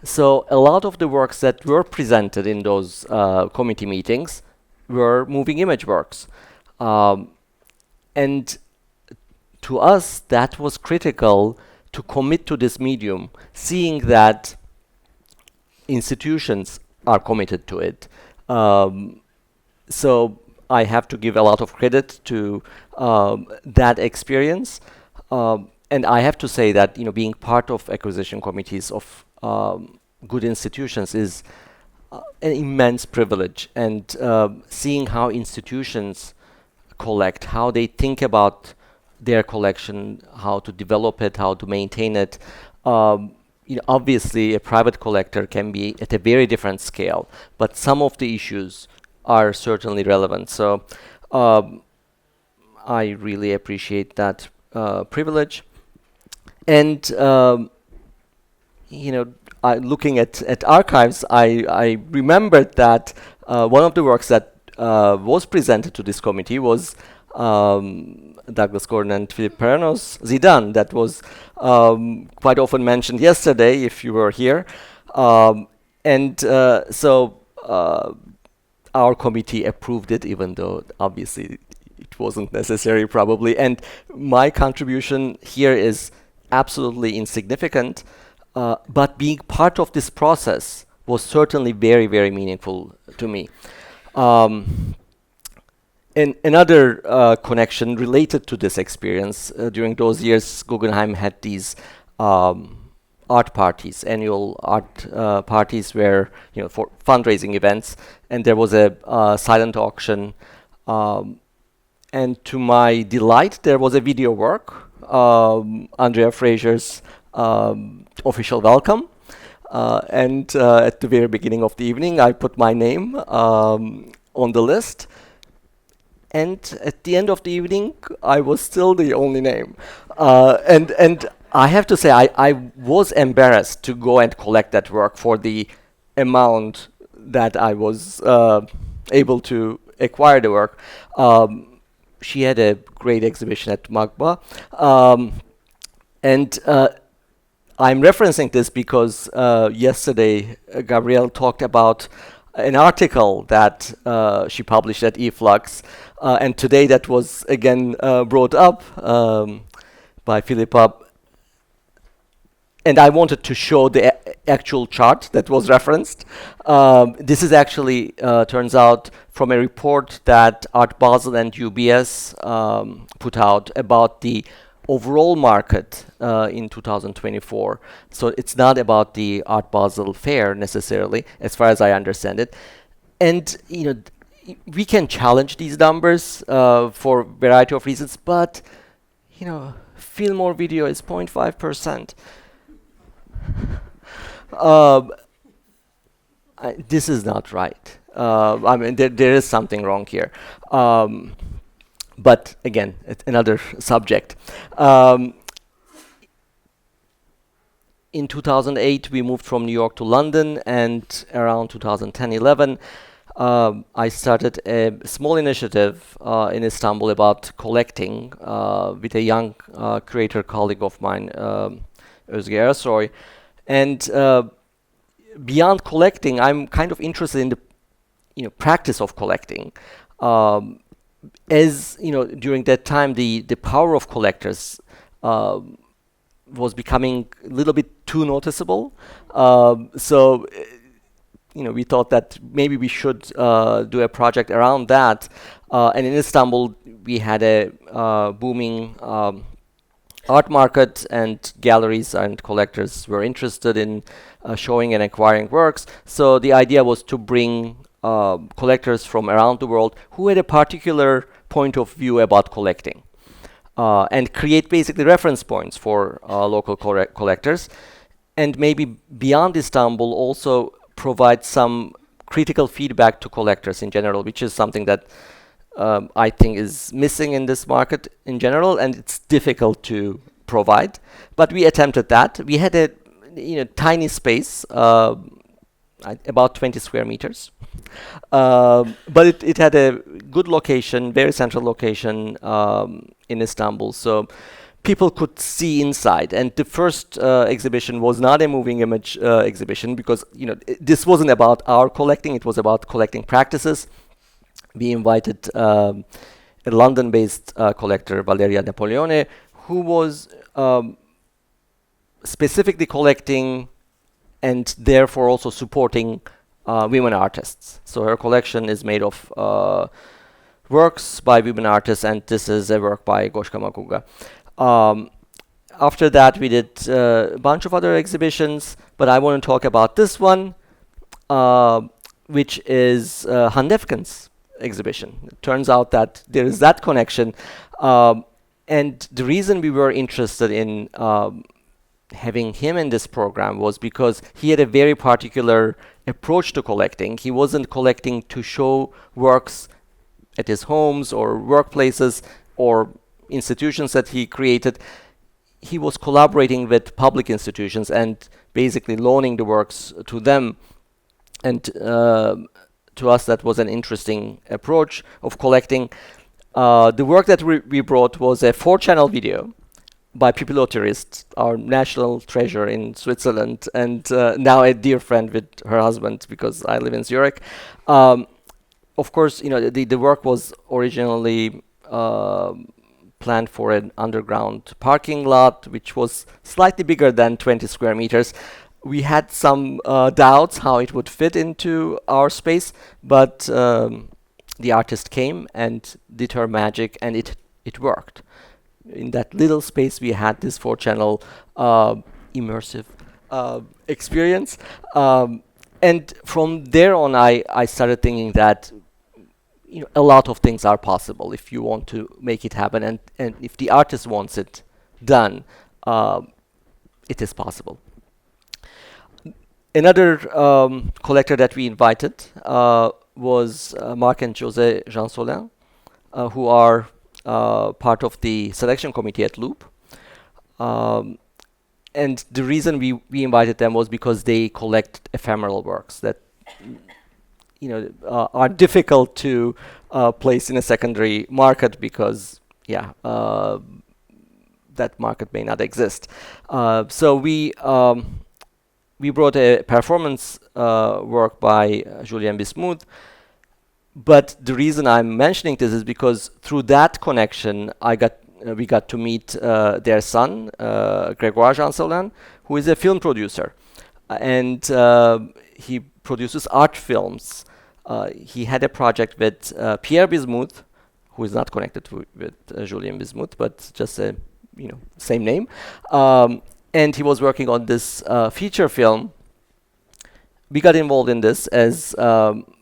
So a lot of the works that were presented in those committee meetings were moving image works. And to us, that was critical to commit to this medium, seeing that institutions are committed to it. So I have to give a lot of credit to that experience. And I have to say that being part of acquisition committees of good institutions is an immense privilege, and seeing how institutions collect, how they think about their collection, how to develop it, how to maintain it. Obviously a private collector can be at a very different scale, but some of the issues are certainly relevant. So I really appreciate that privilege. And looking at archives, I remembered that one of the works that was presented to this committee was Douglas Gordon and Filipa Ramos' Zidane, that was quite often mentioned yesterday if you were here. So our committee approved it, even though obviously it wasn't necessary probably. And my contribution here is absolutely insignificant, but being part of this process was certainly very, very meaningful to me. And another connection related to this experience, during those years, Guggenheim had these art parties, annual art parties where, for fundraising events, and there was a silent auction. And to my delight, there was a video work, Andrea Fraser's official welcome. And at the very beginning of the evening, I put my name on the list. And at the end of the evening, I was still the only name. And I have to say, I was embarrassed to go and collect that work for the amount that I was able to acquire the work. She had a great exhibition at MACBA. And I'm referencing this because yesterday, Gabrielle talked about an article that she published at eFlux, and today that was again brought up by Filipa. And I wanted to show the actual chart that was referenced. This is actually, turns out, from a report that Art Basel and UBS put out about the overall market in 2024. So it's not about the Art Basel fair necessarily, as far as I understand it. And we can challenge these numbers for a variety of reasons, but film or video is 0.5%. This is not right. I mean, there is something wrong here. But again, it's another subject. In 2008, we moved from New York to London, and around 2010-11, I started a small initiative in Istanbul about collecting with a young curator colleague of mine, Özge Erasoy. And beyond collecting, I'm kind of interested in the practice of collecting. As during that time, the power of collectors was becoming a little bit too noticeable. So we thought that maybe we should do a project around that. And in Istanbul, we had a booming art market, and galleries and collectors were interested in showing and acquiring works. So the idea was to bring collectors from around the world who had a particular point of view about collecting, and create basically reference points for local collectors, and maybe beyond Istanbul also provide some critical feedback to collectors in general, which is something that I think is missing in this market in general, and it's difficult to provide. But we attempted that. We had a tiny space, about 20 square meters, but it had a good location, very central location in Istanbul, so people could see inside. And the first exhibition was not a moving image exhibition, because this wasn't about our collecting, it was about collecting practices. We invited a London-based collector, Valeria Napoleone, who was specifically collecting and therefore also supporting women artists. So her collection is made of works by women artists, and this is a work by Goshka Makuga. After that, we did a bunch of other exhibitions, but I want to talk about this one, which is Han Defken's exhibition. It turns out that there is that connection, and the reason we were interested in having him in this program was because he had a very particular approach to collecting. He wasn't collecting to show works at his homes or workplaces or institutions that he created. He was collaborating with public institutions and basically loaning the works to them. And to us, that was an interesting approach of collecting. The work that we brought was a 4-channel video by Pipilo Tourist, our national treasure in Switzerland, and now a dear friend with her husband, because I live in Zurich. Of course, the work was originally planned for an underground parking lot, which was slightly bigger than 20 square meters. We had some doubts how it would fit into our space, but the artist came and did her magic, and it worked. In that little space, we had this 4-channel immersive experience. And from there on, I started thinking that a lot of things are possible if you want to make it happen, and if the artist wants it done, it is possible. Another collector that we invited was Marc and José Jean Solin, who are part of the selection committee at Loop. And the reason we invited them was because they collect ephemeral works that are difficult to place in a secondary market, because that market may not exist. So we brought a performance work by Julien Bismuth. But the reason I'm mentioning this is because through that connection, we got to meet their son, Grégoire Jean Solin, who is a film producer, and he produces art films. He had a project with Pierre Bismuth, who is not connected with Julien Bismuth, but just a same name, and he was working on this feature film. We got involved in this as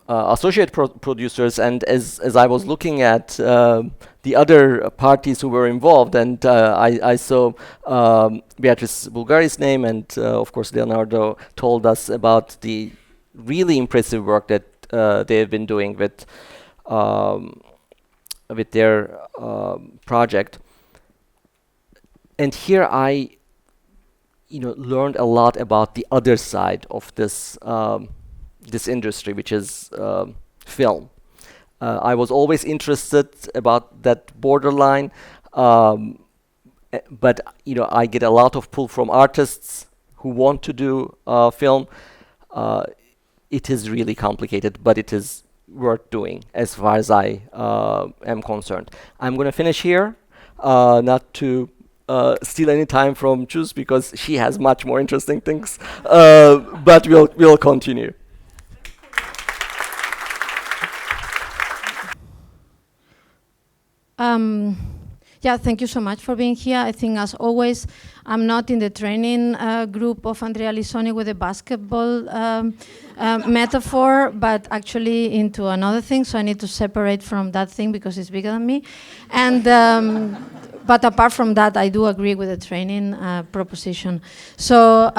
associate producers, and as I was looking at the other parties who were involved, and I saw Beatrice Bulgari's name, and of course Leonardo told us about the really impressive work that they have been doing with their project. And here I learned a lot about the other side of this this industry, which is film. I was always interested about that borderline, but I get a lot of pull from artists who want to do film. It is really complicated, but it is worth doing as far as I am concerned. I'm going to finish here, not to steal any time from Chus because she has much more interesting things, but we'll continue. Yeah, thank you so much for being here. I think, as always, I'm not in the training group of Andrea Lisoni with the basketball metaphor, but actually into another thing, so I need to separate from that thing because it's bigger than me. And but apart from that, I do agree with the training proposition. So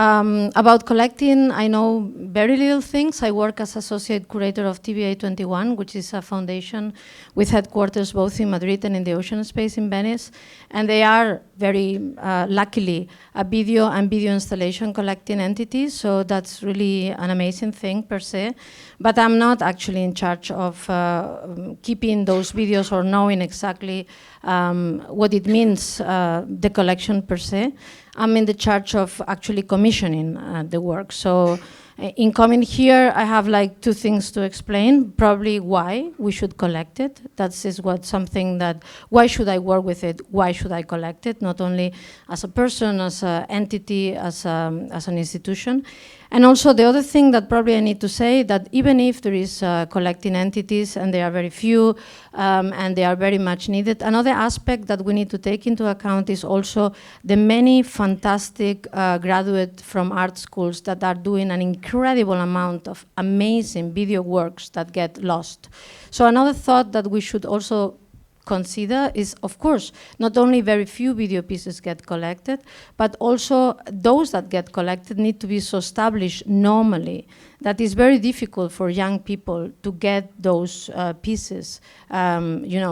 about collecting, I know very little things. I work as associate curator of TVA 21, which is a foundation with headquarters both in Madrid and in the Ocean Space in Venice. And they are very luckily a video and video installation collecting entity. So that's really an amazing thing per se. But I'm not actually in charge of keeping those videos or knowing exactly what it means, the collection per se. I'm in the charge of actually commissioning the work. So in coming here, I have like two things to explain. Probably why we should collect it. That is what something that, why should I work with it? Why should I collect it? Not only as a person, as an entity, as an institution. And also the other thing that probably I need to say, that even if there is collecting entities and they are very few and they are very much needed, another aspect that we need to take into account is also the many fantastic graduates from art schools that are doing an incredible amount of amazing video works that get lost. So another thought that we should also consider is, of course, not only very few video pieces get collected, but also those that get collected need to be so established normally that it's very difficult for young people to get those pieces,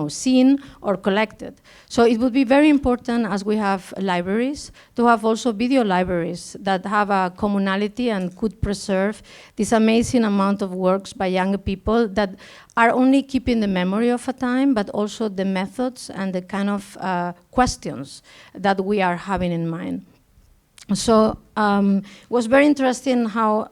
seen or collected. So it would be very important, as we have libraries, to have also video libraries that have a commonality and could preserve this amazing amount of works by younger people that are only keeping the memory of a time, but also the methods and the kind of questions that we are having in mind. So it was very interesting how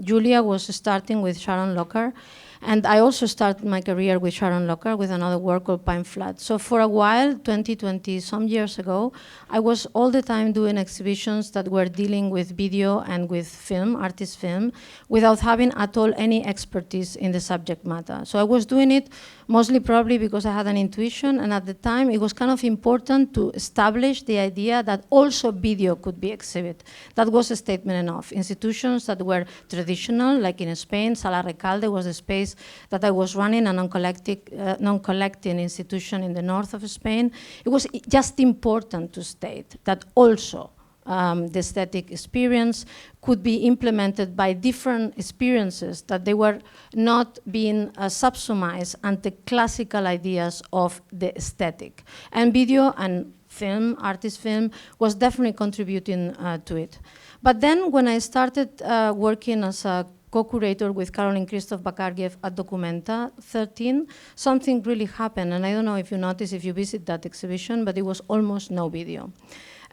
Julia was starting with Sharon Locker, and I also started my career with Sharon Locker with another work called Pine Flat. So for a while, 20 some years ago, I was all the time doing exhibitions that were dealing with video and with film, artist film, without having at all any expertise in the subject matter. So I was doing it mostly probably because I had an intuition, and at the time it was kind of important to establish the idea that also video could be exhibited. That was a statement enough. Institutions that were traditional, like in Spain, Sala Recalde was the space that I was running, a non-collecting institution in the north of Spain. It was just important to state that also the aesthetic experience could be implemented by different experiences, that they were not being subsumized under classical ideas of the aesthetic. And video and film, artist film, was definitely contributing to it. But then when I started working as a co-curator with Caroline Christoph Bakargiev at Documenta 13, something really happened. And I don't know if you noticed, if you visit that exhibition, but it was almost no video.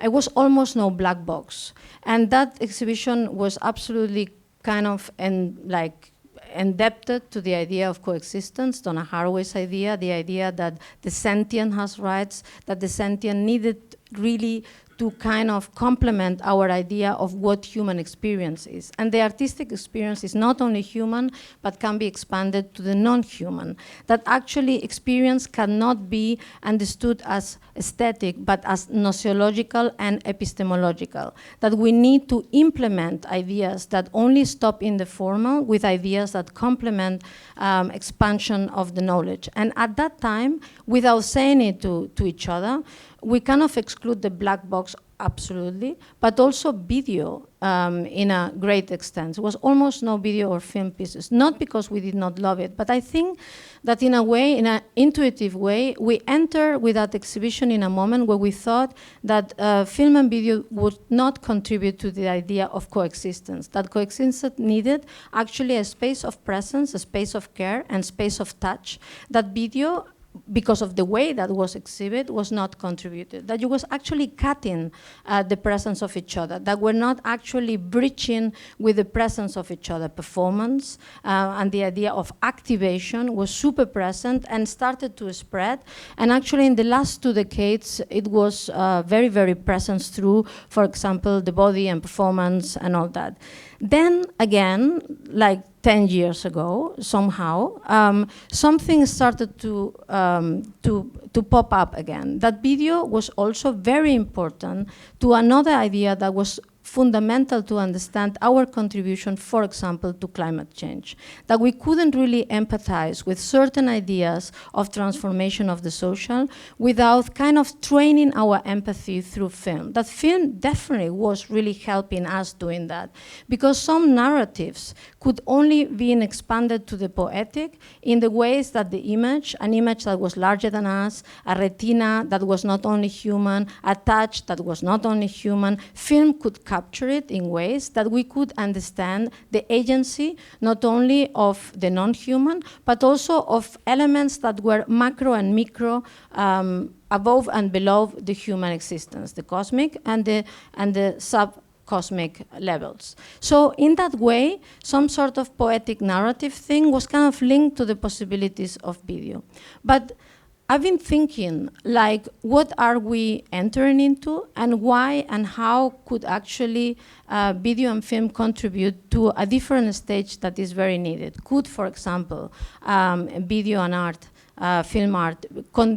It was almost no black box. And that exhibition was absolutely kind of indebted to the idea of coexistence, Donna Haraway's idea, the idea that the sentient has rights, that the sentient needed really to kind of complement our idea of what human experience is. And the artistic experience is not only human, but can be expanded to the non-human. That actually experience cannot be understood as aesthetic, but as gnosiological and epistemological. That we need to implement ideas that only stop in the formal with ideas that complement expansion of the knowledge. And at that time, without saying it to each other, we kind of exclude the black box absolutely, but also video in a great extent. There was almost no video or film pieces, not because we did not love it, but I think that in a way, in an intuitive way, we enter with that exhibition in a moment where we thought that film and video would not contribute to the idea of coexistence, that coexistence needed actually a space of presence, a space of care, and space of touch, that video, because of the way that was exhibited, was not contributed, that you was actually cutting the presence of each other, that we're not actually breaching with the presence of each other. Performance and the idea of activation was super present and started to spread. And actually in the last 2 decades, it was very, very present through, for example, the body and performance and all that. Then again, like 10 years ago, somehow, something started to pop up again. That video was also very important to another idea that was fundamental to understand our contribution, for example, to climate change. That we couldn't really empathize with certain ideas of transformation of the social without kind of training our empathy through film. That film definitely was really helping us doing that, because some narratives could only be expanded to the poetic in the ways that the image, an image that was larger than us, a retina that was not only human, a touch that was not only human, film could capture it in ways that we could understand the agency not only of the non-human, but also of elements that were macro and micro, above and below the human existence, the cosmic and the sub-cosmic levels. So in that way, some sort of poetic narrative thing was kind of linked to the possibilities of video. But I've been thinking, like, what are we entering into, and why and how could actually video and film contribute to a different stage that is very needed? Could, for example, video and art, film art,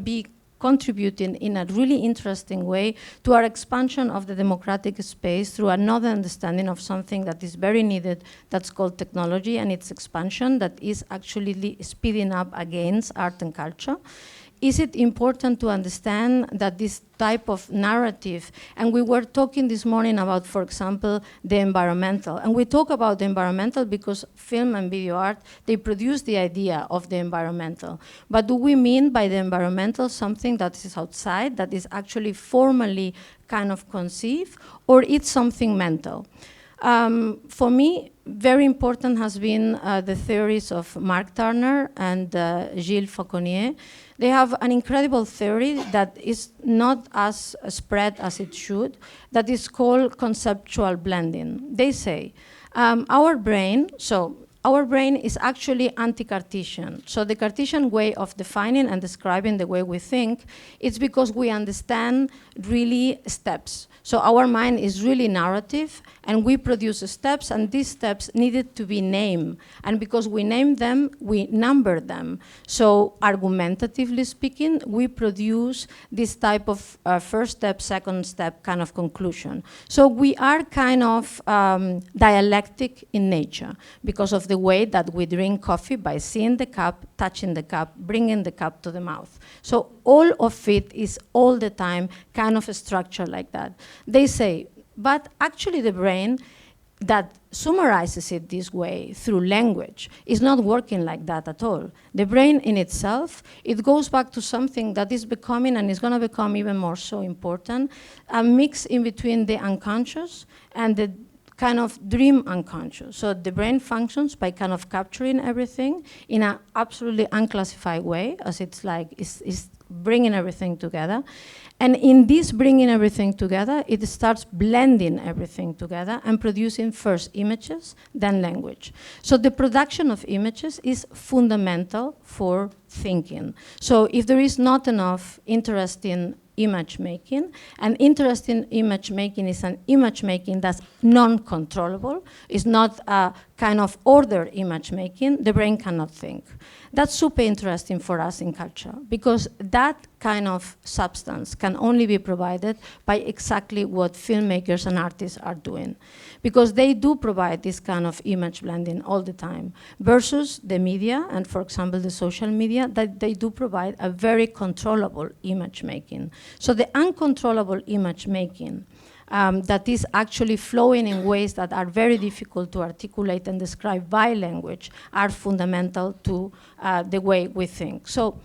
be contributing in a really interesting way to our expansion of the democratic space through another understanding of something that is very needed, that's called technology, and its expansion that is actually speeding up against art and culture? Is it important to understand that this type of narrative, and we were talking this morning about, for example, the environmental, and we talk about the environmental because film and video art, they produce the idea of the environmental. But do we mean by the environmental something that is outside, that is actually formally kind of conceived, or it's something mental? For me, very important has been the theories of Mark Turner and Gilles Fauconnier. They have an incredible theory that is not as spread as it should, that is called conceptual blending. They say, our brain is actually anti-Cartesian. So the Cartesian way of defining and describing the way we think, it's because we understand really steps. So our mind is really narrative, and we produce steps, and these steps needed to be named. And because we name them, we number them. So argumentatively speaking, we produce this type of first step, second step kind of conclusion. So we are kind of dialectic in nature because of the way that we drink coffee by seeing the cup, touching the cup, bringing the cup to the mouth. So all of it is all the time kind of a structure like that. They say, but actually the brain that summarizes it this way through language is not working like that at all. The brain in itself, it goes back to something that is becoming, and is going to become even more so important, a mix in between the unconscious and the kind of dream unconscious. So the brain functions by kind of capturing everything in an absolutely unclassified way, as it's like, it's bringing everything together. And in this bringing everything together, it starts blending everything together and producing first images, then language. So the production of images is fundamental for thinking. So if there is not enough interest in image making, and interesting image making is an image making that's non-controllable, is not a kind of order image making, the brain cannot think. That's super interesting for us in culture, because that kind of substance can only be provided by exactly what filmmakers and artists are doing, because they do provide this kind of image blending all the time, versus the media, and for example the social media, that they do provide a very controllable image making. So the uncontrollable image making that is actually flowing in ways that are very difficult to articulate and describe by language are fundamental to the way we think. So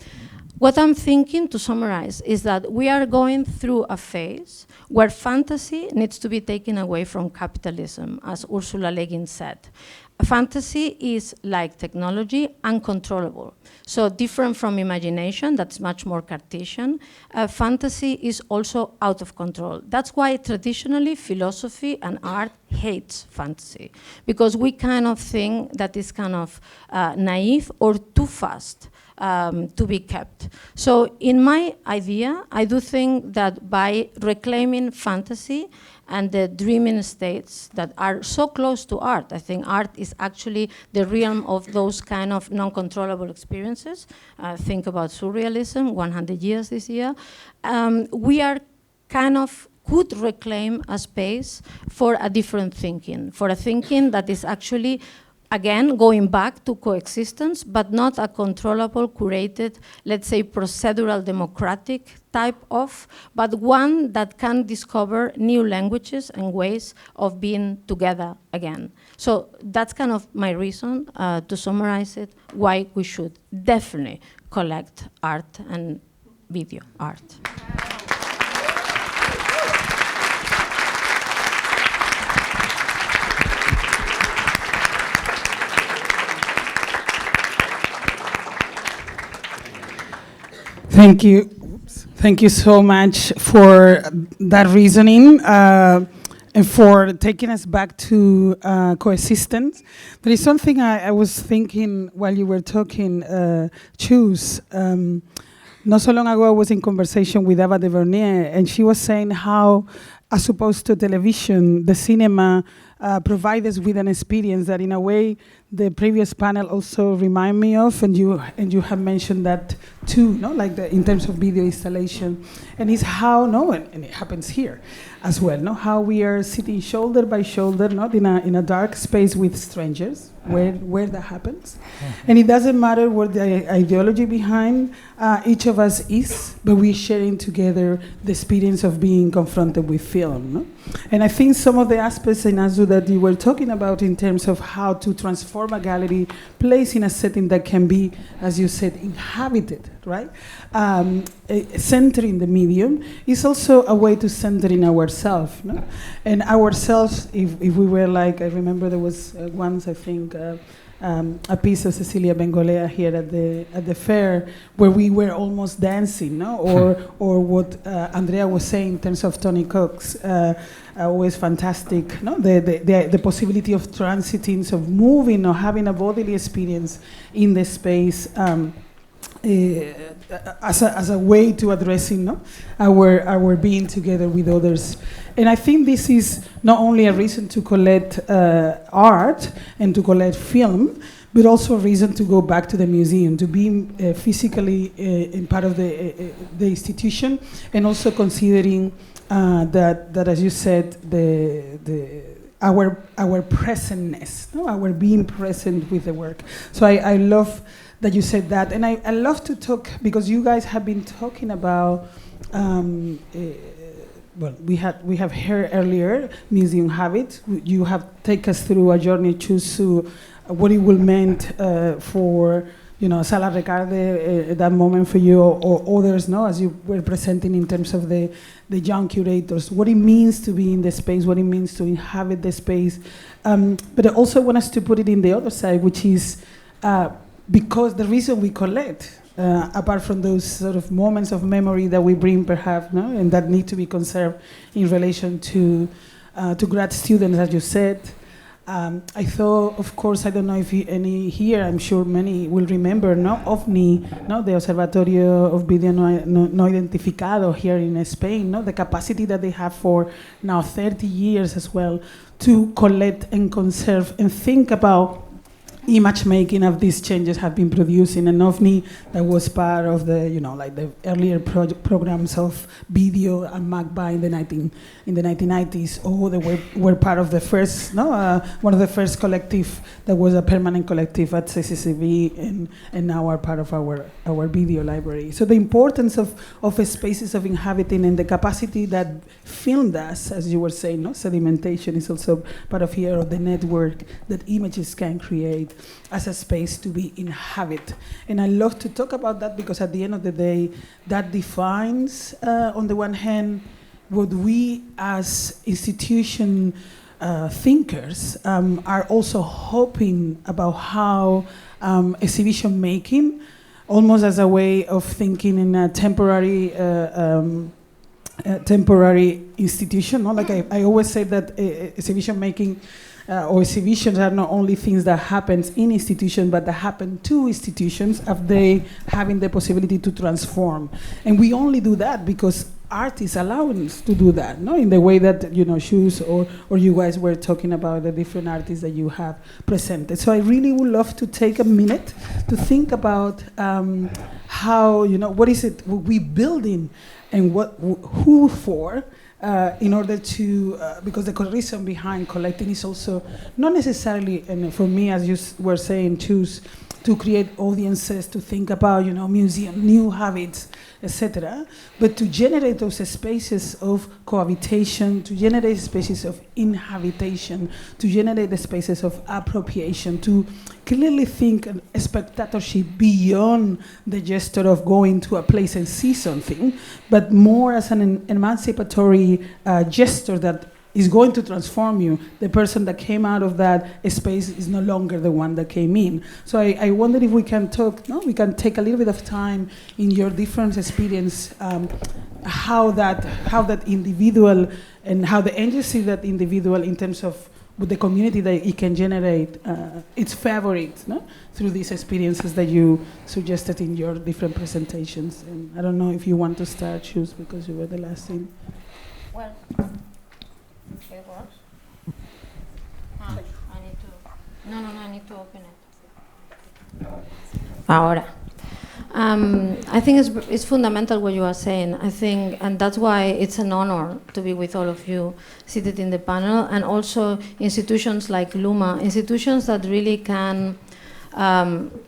what I'm thinking, to summarize, is that we are going through a phase where fantasy needs to be taken away from capitalism, as Ursula Le Guin said. Fantasy is, like technology, uncontrollable. So different from imagination, that's much more Cartesian, fantasy is also out of control. That's why traditionally philosophy and art hates fantasy, because we kind of think that it's kind of naive or too fast to be kept. So in my idea, I do think that by reclaiming fantasy and the dreaming states that are so close to art, I think art is actually the realm of those kind of non-controllable experiences. Think about surrealism, 100 years this year. We are kind of could reclaim a space for a different thinking, for a thinking that is actually, again, going back to coexistence, but not a controllable, curated, let's say, procedural, democratic type of, but one that can discover new languages and ways of being together again. So that's kind of my reason, to summarize it, why we should definitely collect art and video art. Thank you. Thank you so much for that reasoning and for taking us back to coexistence. There is something I was thinking while you were talking, Chus. Not so long ago, I was in conversation with Ava DuVernay, and she was saying how, as opposed to television, the cinema provides us with an experience that, in a way, the previous panel also remind me of, and you have mentioned that too, no? Like in terms of video installation, and it's how, no, and it happens here as well, no? How we are sitting shoulder by shoulder, not in a dark space with strangers, where that happens, and it doesn't matter what the ideology behind each of us is, but we're sharing together the experience of being confronted with film, no? And I think some of the aspects, Sinazo, that you were talking about in terms of how to transform a gallery place in a setting that can be, as you said, inhabited, right? Centering the medium is also a way to center in ourselves, no? And ourselves, if we were like, I remember there was once, I think, a piece of Cecilia Bengolea here at the fair where we were almost dancing, no? Or what Andrea was saying in terms of Tony Cox, always fantastic, no? The possibility of transiting, of moving or having a bodily experience in the space as a way to addressing, no? our being together with others. And I think this is not only a reason to collect art and to collect film, but also a reason to go back to the museum, to be physically in part of the institution, and also considering that, as you said, our presentness, no? Our being present with the work. So I love that you said that, and I love to talk, because you guys have been talking about. Well, we have heard earlier museum habits. You have taken us through a journey to what it will meant for, Sala Recarde, that moment for you, or others, no, as you were presenting in terms of the young curators, what it means to be in the space, what it means to inhabit the space. But I also want us to put it in the other side, which is because the reason we collect, apart from those sort of moments of memory that we bring, perhaps, no, and that need to be conserved in relation to grad students, as you said, I thought, of course, I don't know if any here, I'm sure many will remember, no, OVNI, no, the Observatorio of Video no Identificado here in Spain, no, the capacity that they have for now 30 years as well to collect and conserve and think about image making of these changes have been produced in an OVNI that was part of the, like the earlier programs of video and MACBA in the 1990s, or they were part of the first, one of the first collective that was a permanent collective at CCCV, and now are part of our video library. So the importance of spaces of inhabiting and the capacity that film does, as you were saying, sedimentation is also part of here, of the network that images can create as a space to be inhabit. And I love to talk about that because at the end of the day, that defines, on the one hand, what we as institution thinkers are also hoping about how exhibition making, almost as a way of thinking in a temporary institution. No? Like I always say that exhibition making or exhibitions are not only things that happen in institutions, but that happen to institutions of they having the possibility to transform. And we only do that because art is allowing us to do that, no? In the way that Chus or you guys were talking about the different artists that you have presented. So I really would love to take a minute to think about how what is it we building and who for. In order to, because the reason behind collecting is also not necessarily, and for me, as you were saying, choose to create audiences, to think about, museum, new habits, etc., but to generate those spaces of cohabitation, to generate spaces of inhabitation, to generate the spaces of appropriation, to clearly think spectatorship beyond the gesture of going to a place and see something, but more as an emancipatory gesture that is going to transform you. The person that came out of that space is no longer the one that came in. So I wonder if we can talk, we can take a little bit of time in your different experience, how that individual and how the agency that individual in terms of with the community that it can generate its favorite through these experiences that you suggested in your different presentations. And I don't know if you want to start, Chus, because you were the last thing. Well, it works. I need to open it. Ahora. I think it's fundamental what you are saying. I think, and that's why it's an honor to be with all of you seated in the panel, and also institutions like LUMA, institutions that really can,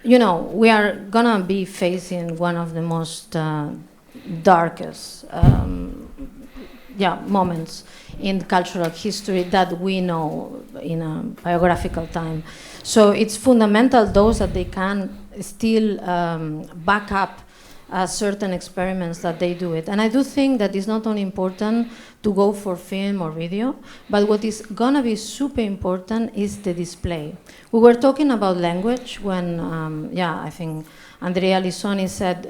we are gonna be facing one of the most darkest moments in cultural history that we know in a biographical time. So it's fundamental those that they can still back up certain experiments that they do it. And I do think that it's not only important to go for film or video, but what is gonna be super important is the display. We were talking about language when, I think Andrea Lisoni said,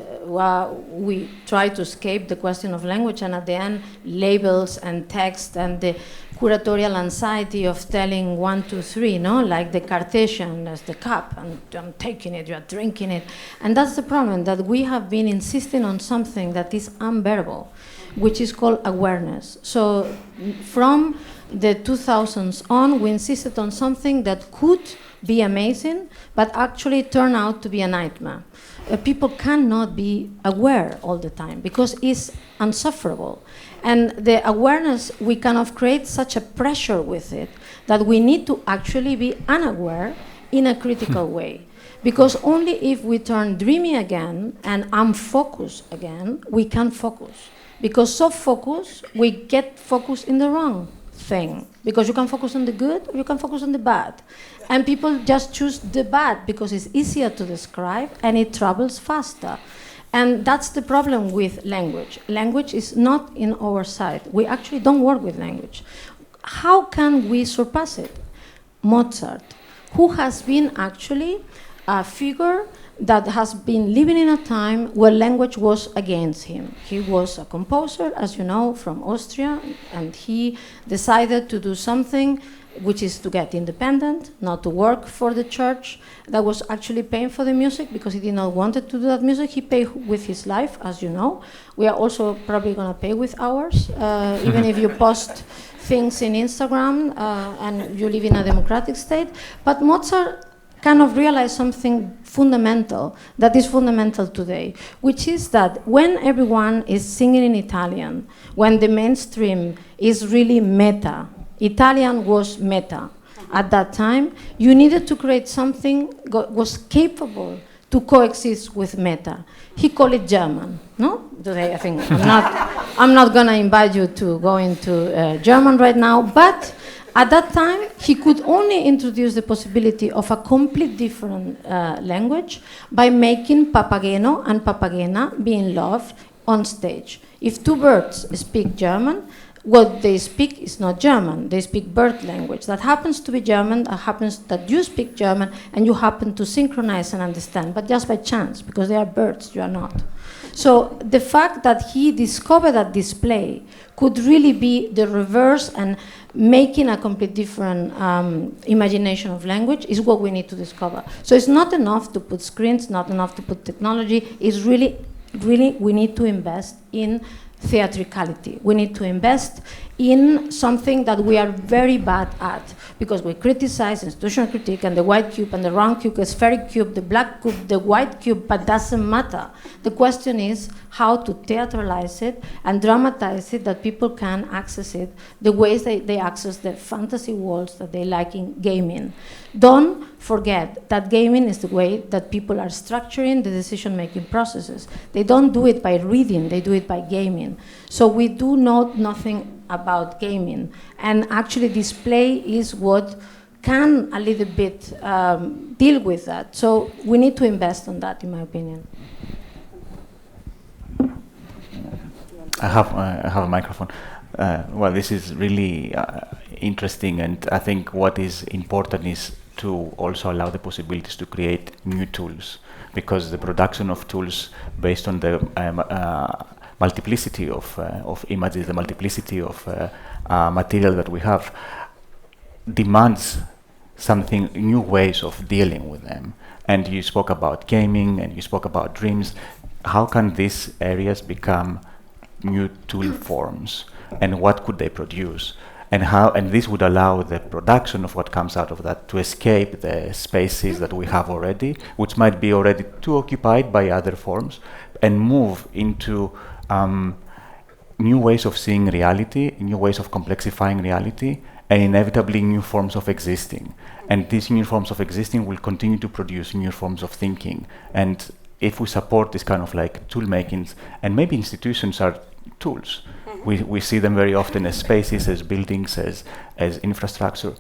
we try to escape the question of language, and at the end, labels and text and the curatorial anxiety of telling 1, 2, 3, like the Cartesian as the cup, and I'm taking it, you're drinking it. And that's the problem, that we have been insisting on something that is unbearable, which is called awareness. So from the 2000s on, we insisted on something that could be amazing, but actually turned out to be a nightmare. People cannot be aware all the time because it's insufferable. And the awareness, we kind of create such a pressure with it that we need to actually be unaware in a critical way. Because only if we turn dreamy again and unfocused again, we can focus. Because soft focus, we get focused in the wrong thing. Because you can focus on the good or you can focus on the bad. And people just choose the bad because it's easier to describe and it travels faster. And that's the problem with language. Language is not in our side. We actually don't work with language. How can we surpass it? Mozart, who has been actually a figure that has been living in a time where language was against him. He was a composer, as you know, from Austria, and he decided to do something which is to get independent, not to work for the church, that was actually paying for the music because he did not want to do that music. He paid with his life, as you know. We are also probably going to pay with ours, even if you post things in Instagram and you live in a democratic state. But Mozart kind of realized something fundamental, that is fundamental today, which is that when everyone is singing in Italian, when the mainstream is really meta, Italian was meta at that time, you needed to create something that was capable to coexist with meta. He called it German, no? Today, I think I'm not gonna invite you to go into German right now, but at that time, he could only introduce the possibility of a complete different language by making Papageno and Papagena being loved on stage. If two birds speak German, what they speak is not German. They speak bird language. That happens to be German, that happens that you speak German, and you happen to synchronize and understand, but just by chance, because they are birds, you are not. So the fact that he discovered that display could really be the reverse and making a complete different imagination of language is what we need to discover. So it's not enough to put screens, not enough to put technology. It's really, we need to invest in theatricality. We need to invest in something that we are very bad at, because we criticize institutional critique and the white cube and the round cube, the spheric cube, the black cube, the white cube, but doesn't matter. The question is how to theatralize it and dramatize it, that people can access it the ways they access the fantasy worlds that they like in gaming. Don't forget that gaming is the way that people are structuring the decision-making processes. They don't do it by reading, they do it by gaming. So we do know nothing about gaming, and actually display is what can a little bit deal with that. So we need to invest on that, in my opinion. I have a microphone. Well, this is really interesting, and I think what is important is to also allow the possibilities to create new tools, because the production of tools based on the multiplicity of images, the multiplicity of material that we have, demands something, new ways of dealing with them. And you spoke about gaming, and you spoke about dreams. How can these areas become new tool forms, and what could they produce? And this would allow the production of what comes out of that to escape the spaces that we have already, which might be already too occupied by other forms, and move into new ways of seeing reality, new ways of complexifying reality, and inevitably new forms of existing. And these new forms of existing will continue to produce new forms of thinking. And if we support this kind of like tool makings, and maybe institutions are tools. We see them very often as spaces, as buildings, as infrastructure.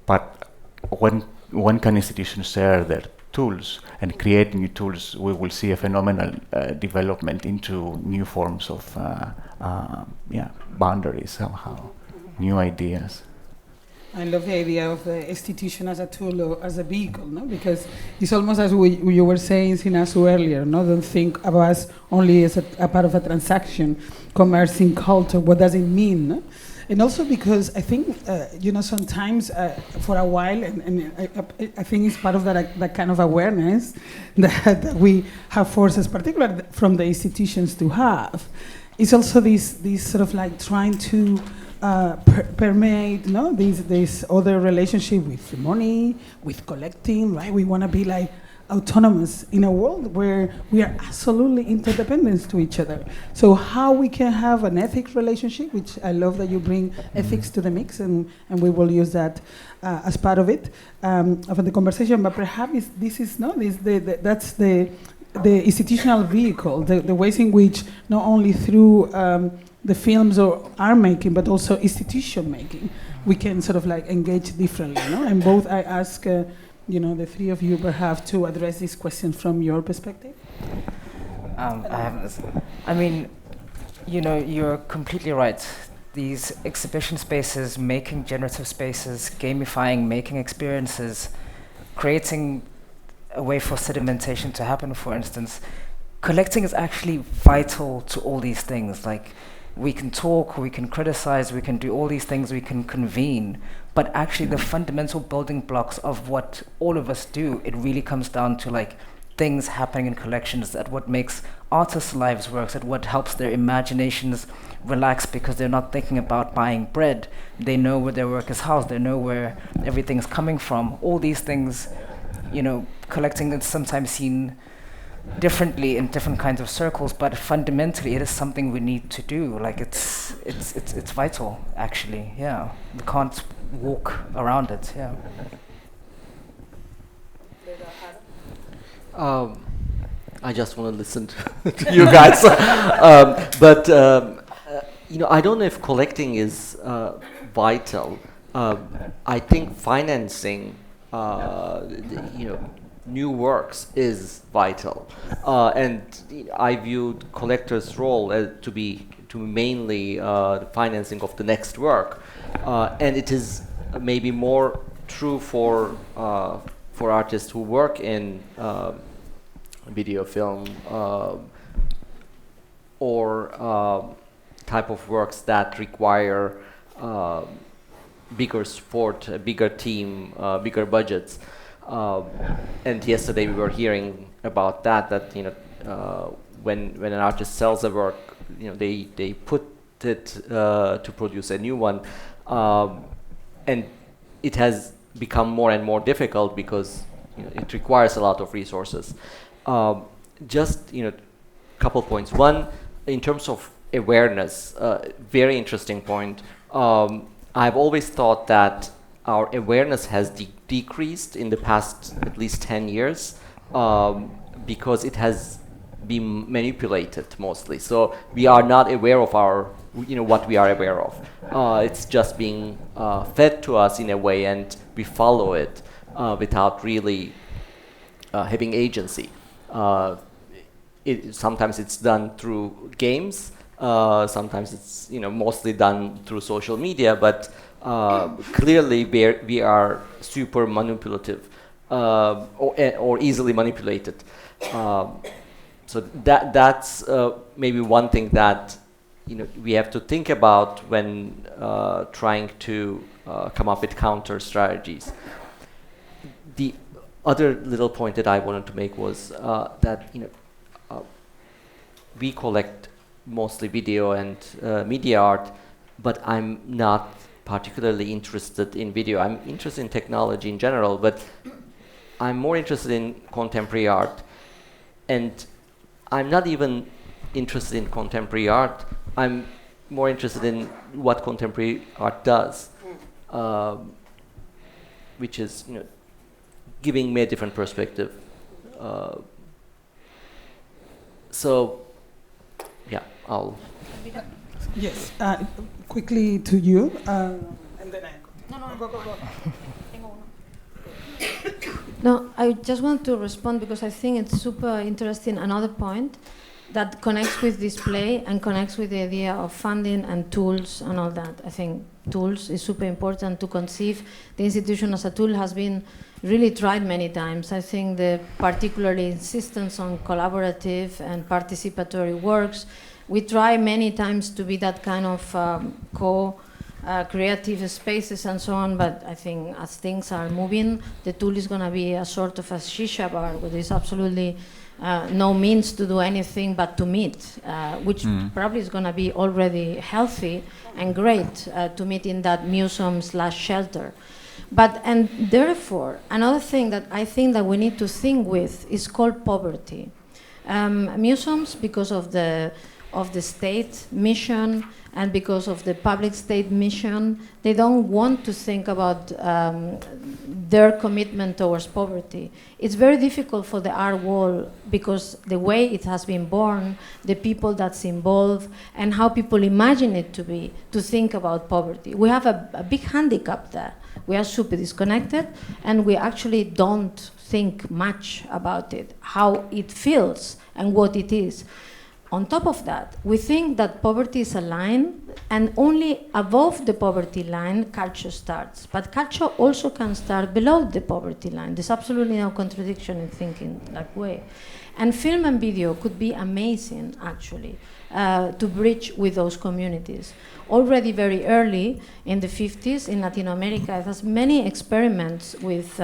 But when can institutions share their tools and create new tools, we will see a phenomenal development into new forms of boundaries somehow, new ideas. I love the idea of the institution as a tool or as a vehicle, no? Because it's almost as you were saying, Sinazo, earlier, no? Don't think of us only as a part of a transaction, commerce in culture, what does it mean? No? And also because I think, sometimes for a while, and I think it's part of that kind of awareness that we have forces, particularly from the institutions, to have. It's also this sort of like trying to permeate, this other relationship with money, with collecting, right? We want to be like autonomous in a world where we are absolutely interdependent to each other. So how we can have an ethics relationship, which I love that you bring ethics to the mix, and we will use that as part of it, of the conversation. But perhaps that's the institutional vehicle, the ways in which not only through the films or art making, but also institution making, we can sort of like engage differently, no? And both, I ask, the three of you perhaps to address this question from your perspective. You're completely right. These exhibition spaces, making generative spaces, gamifying, making experiences, creating a way for sedimentation to happen, for instance, collecting is actually vital to all these things. Like, we can talk, we can criticize, we can do all these things, we can convene, but actually the fundamental building blocks of what all of us do, it really comes down to like things happening in collections, that what makes artists' lives work, that what helps their imaginations relax, because they're not thinking about buying bread. They know where their work is housed, they know where everything's coming from. All these things, you know, collecting is sometimes seen differently in different kinds of circles, but fundamentally it is something we need to do. Like, it's vital, actually. Yeah, we can't walk around it. Yeah. I just want to listen to you guys. But you know, I don't know if collecting is vital. I think financing, you know, new works is vital, and I viewed collectors' role to be mainly the financing of the next work, and it is maybe more true for artists who work in video, film, or type of works that require bigger support, a bigger team, bigger budgets. And yesterday we were hearing about that you know, when an artist sells a work, you know, they put it to produce a new one, and it has become more and more difficult because, you know, it requires a lot of resources. Just, you know, couple points. One, in terms of awareness, very interesting point. I've always thought that our awareness has decreased in the past at least 10 years because it has been manipulated mostly. So we are not aware of our, you know, what we are aware of. It's just being fed to us in a way, and we follow it without really having agency. Sometimes it's done through games. Sometimes it's, you know, mostly done through social media, but clearly we are super manipulative or easily manipulated. So that's maybe one thing that, you know, we have to think about when trying to come up with counter strategies. The other little point that I wanted to make was that, you know, we collect mostly video and media art, but I'm not particularly interested in video. I'm interested in technology in general, but I'm more interested in contemporary art. And I'm not even interested in contemporary art. I'm more interested in what contemporary art does, which is, you know, giving me a different perspective. So, yeah, I'll. Yes, quickly to you, and then I go. No, I just want to respond because I think it's super interesting. Another point that connects with display and connects with the idea of funding and tools and all that. I think tools is super important to conceive the institution as a tool has been really tried many times. I think the particularly insistence on collaborative and participatory works, we try many times to be that kind of creative spaces and so on, but I think as things are moving, the tool is going to be a sort of a shisha bar where there's absolutely no means to do anything but to meet, which probably is going to be already healthy and great to meet in that museum/shelter. But, and therefore, another thing that I think that we need to think with is called poverty. Museums, because of the state mission and because of the public state mission, they don't want to think about their commitment towards poverty. It's very difficult for the art world because the way it has been born, the people that's involved, and how people imagine it to be, to think about poverty. We have a big handicap there. We are super disconnected, and we actually don't think much about it, how it feels and what it is. on top of that, we think that poverty is a line, and only above the poverty line, culture starts. But culture also can start below the poverty line. There's absolutely no contradiction in thinking that way. And film and video could be amazing, actually, to bridge with those communities. Already very early in the 50s in Latin America, there's many experiments with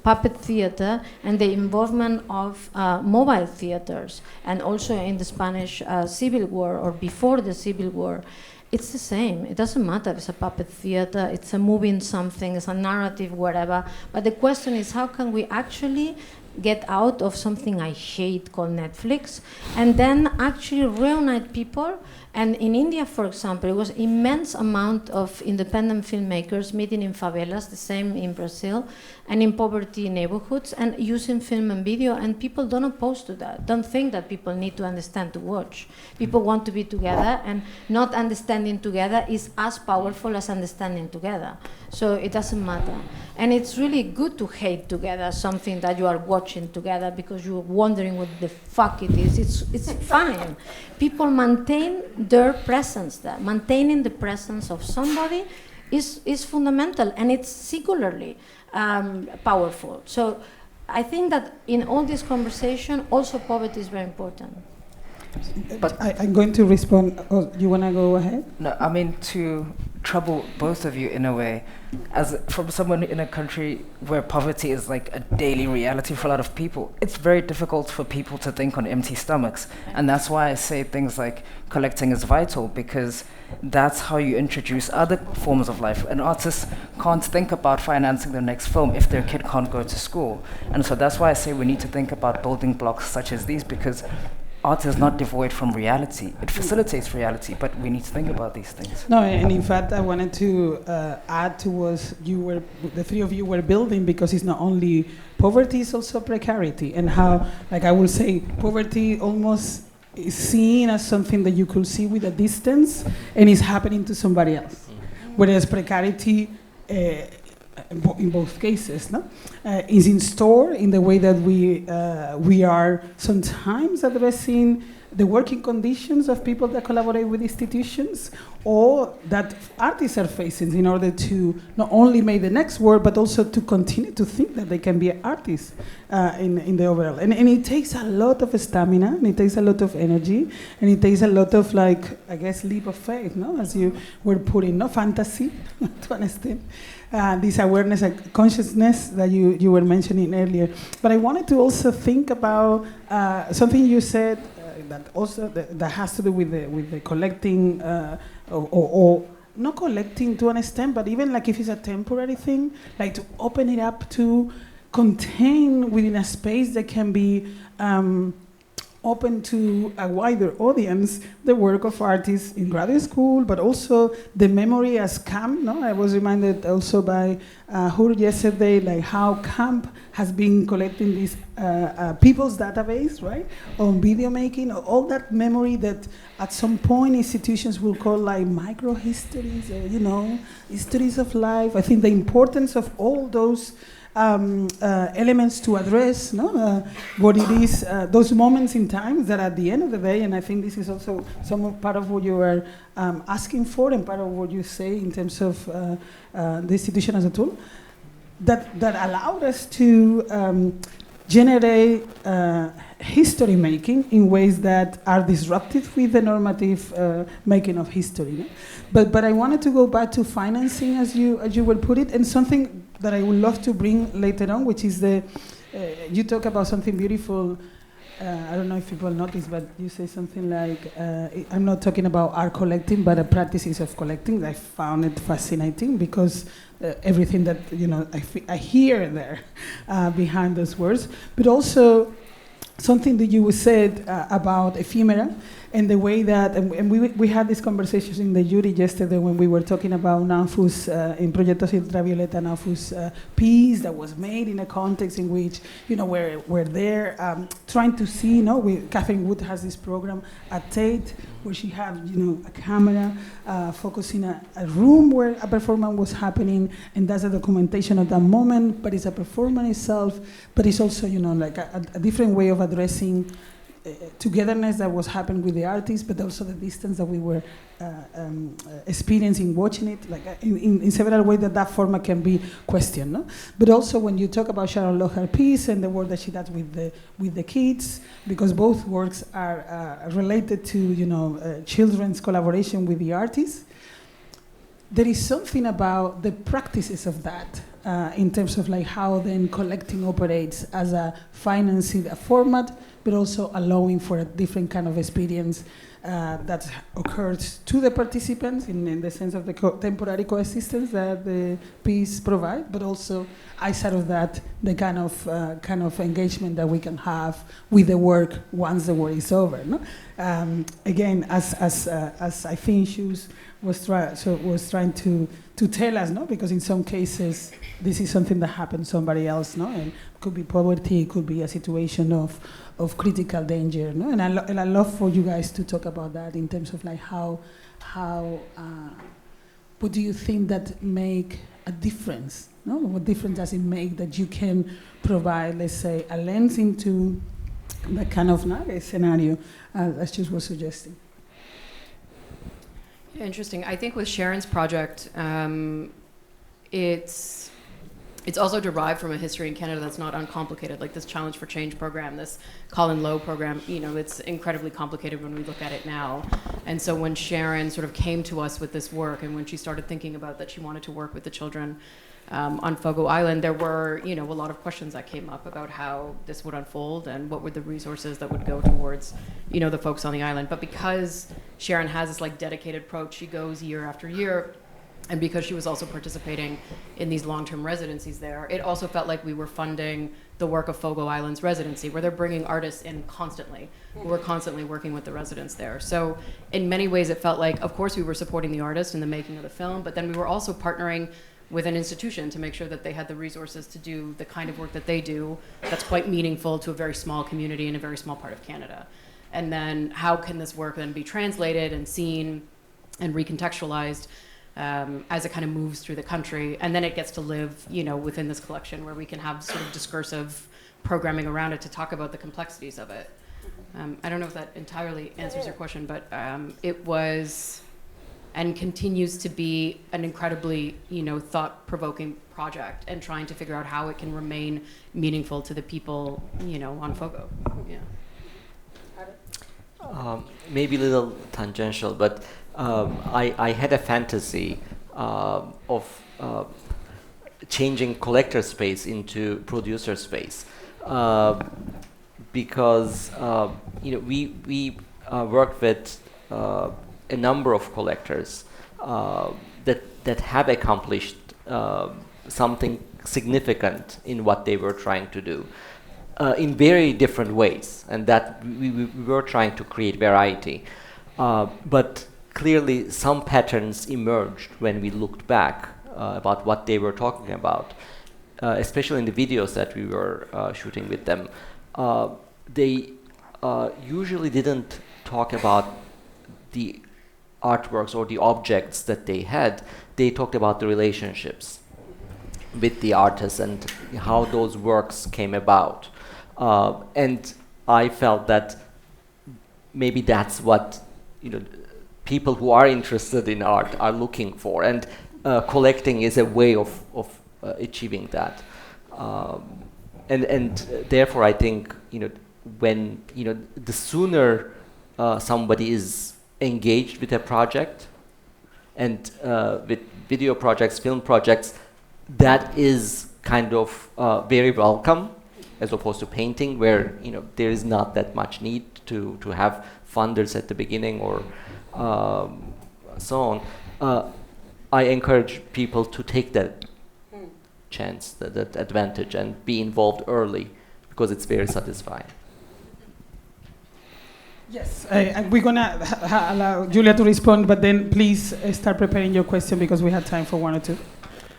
puppet theater and the involvement of mobile theaters, and also in the Spanish Civil War or before the Civil War. It's the same. It doesn't matter if it's a puppet theater, it's a moving something, it's a narrative, whatever. But the question is, how can we actually get out of something I hate called Netflix, and then actually reunite people? And in India, for example, it was immense amount of independent filmmakers meeting in favelas, the same in Brazil, and in poverty neighborhoods, and using film and video, and people don't oppose to that. Don't think that people need to understand to watch. People want to be together, and not understanding together is as powerful as understanding together. So it doesn't matter. And it's really good to hate together something that you are watching together because you're wondering what the fuck it is. It's fine. People maintain their presence there. Maintaining the presence of somebody is fundamental, and it's singularly powerful. So I think that in all this conversation, also poverty is very important. But I'm going to respond. Oh, you want to go ahead? No, I mean, to trouble both of you in a way, as from someone in a country where poverty is like a daily reality for a lot of people, it's very difficult for people to think on empty stomachs. And that's why I say things like collecting is vital, because that's how you introduce other forms of life. An artist can't think about financing their next film if their kid can't go to school. And so that's why I say we need to think about building blocks such as these, because art is not devoid from reality. It facilitates reality, but we need to think about these things. No, and in fact, I wanted to add to what the three of you were building, because it's not only poverty, it's also precarity, and how, like I will say, poverty almost is seen as something that you could see with a distance, and is happening to somebody else. Whereas precarity, in both cases, no? Is in store in the way that we are sometimes addressing the working conditions of people that collaborate with institutions, or that artists are facing, in order to not only make the next work, but also to continue to think that they can be artists in the overall. And it takes a lot of stamina, and it takes a lot of energy, and it takes a lot of, like, I guess, leap of faith, no? As you were putting, no, fantasy, to understand. This awareness and consciousness that you were mentioning earlier. But I wanted to also think about something you said that also that has to do with the collecting, or not collecting to an extent, but even like if it's a temporary thing, like to open it up to contain within a space that can be open to a wider audience, the work of artists in graduate school, but also the memory as camp. No, I was reminded also by Haro yesterday, like how camp has been collecting this people's database, right, on video making, all that memory that at some point institutions will call like micro histories, or histories of life. I think the importance of all those elements to address, what it is, those moments in time that at the end of the day, and I think this is also part of what you are asking for, and part of what you say in terms of the institution as a tool, that allowed us to generate history making in ways that are disruptive with the normative making of history. No? But I wanted to go back to financing, as you will put it, and something that I would love to bring later on, which is you talk about something beautiful. I don't know if people notice, but you say something like, I'm not talking about art collecting, but practices of collecting. I found it fascinating, because everything that I hear there behind those words, but also something that you said about ephemera, and the way that, and we had these conversations in the jury yesterday when we were talking about Nafu's, in Proyectos Ultravioleta, Nafu's piece that was made in a context in which, we're there trying to see, Catherine Wood has this program at Tate, where she had, a camera focusing a room where a performance was happening, and that's a documentation of that moment, but it's a performance itself, but it's also, like a different way of addressing togetherness that was happening with the artists, but also the distance that we were experiencing watching it, like in several ways that format can be questioned. No? But also when you talk about Sharon Locher piece and the work that she does with the kids, because both works are related to children's collaboration with the artists, there is something about the practices of that in terms of like how then collecting operates as a financing a format, but also allowing for a different kind of experience that occurs to the participants in the sense of the temporary coexistence that the piece provides, but also outside of that, the kind of engagement that we can have with the work once the work is over. No? Again, as I think Chus was trying to tell us, no, because in some cases this is something that happened to somebody else, no, and it could be poverty, it could be a situation of critical danger, no, and I love for you guys to talk about that in terms of like how what do you think that make a difference, no? What difference does it make that you can provide, let's say, a lens into that kind of scenario, as Chus was suggesting? Yeah, interesting. I think with Sharon's project, it's also derived from a history in Canada that's not uncomplicated, like this Challenge for Change program, this Colin Lowe program, it's incredibly complicated when we look at it now. And so when Sharon sort of came to us with this work, and when she started thinking about that she wanted to work with the children on Fogo Island, there were, a lot of questions that came up about how this would unfold and what were the resources that would go towards, the folks on the island. But because Sharon has this like dedicated approach, she goes year after year, and because she was also participating in these long-term residencies there, it also felt like we were funding the work of Fogo Island's residency, where they're bringing artists in constantly, who are constantly working with the residents there. So in many ways, it felt like, of course, we were supporting the artist in the making of the film, but then we were also partnering with an institution to make sure that they had the resources to do the kind of work that they do that's quite meaningful to a very small community in a very small part of Canada. And then how can this work then be translated and seen and recontextualized as it kind of moves through the country, and then it gets to live, within this collection where we can have sort of discursive programming around it to talk about the complexities of it. I don't know if that entirely answers your question, but it was and continues to be an incredibly, thought-provoking project, and trying to figure out how it can remain meaningful to the people, on Fogo. Yeah. Maybe a little tangential, but I had a fantasy of changing collector space into producer space, because we worked with a number of collectors that have accomplished something significant in what they were trying to do in very different ways, and that we were trying to create variety, but clearly some patterns emerged when we looked back about what they were talking about, especially in the videos that we were shooting with them. They usually didn't talk about the artworks or the objects that they had. They talked about the relationships with the artists and how those works came about. And I felt that maybe that's what people who are interested in art are looking for, and collecting is a way of achieving that. And therefore, I think when the sooner somebody is engaged with a project, and with video projects, film projects, that is kind of very welcome, as opposed to painting, where there is not that much need to have funders at the beginning or so on. I encourage people to take that chance, that advantage, and be involved early, because it's very satisfying. Yes, we're going to allow Julia to respond, but then please start preparing your question, because we have time for one or two.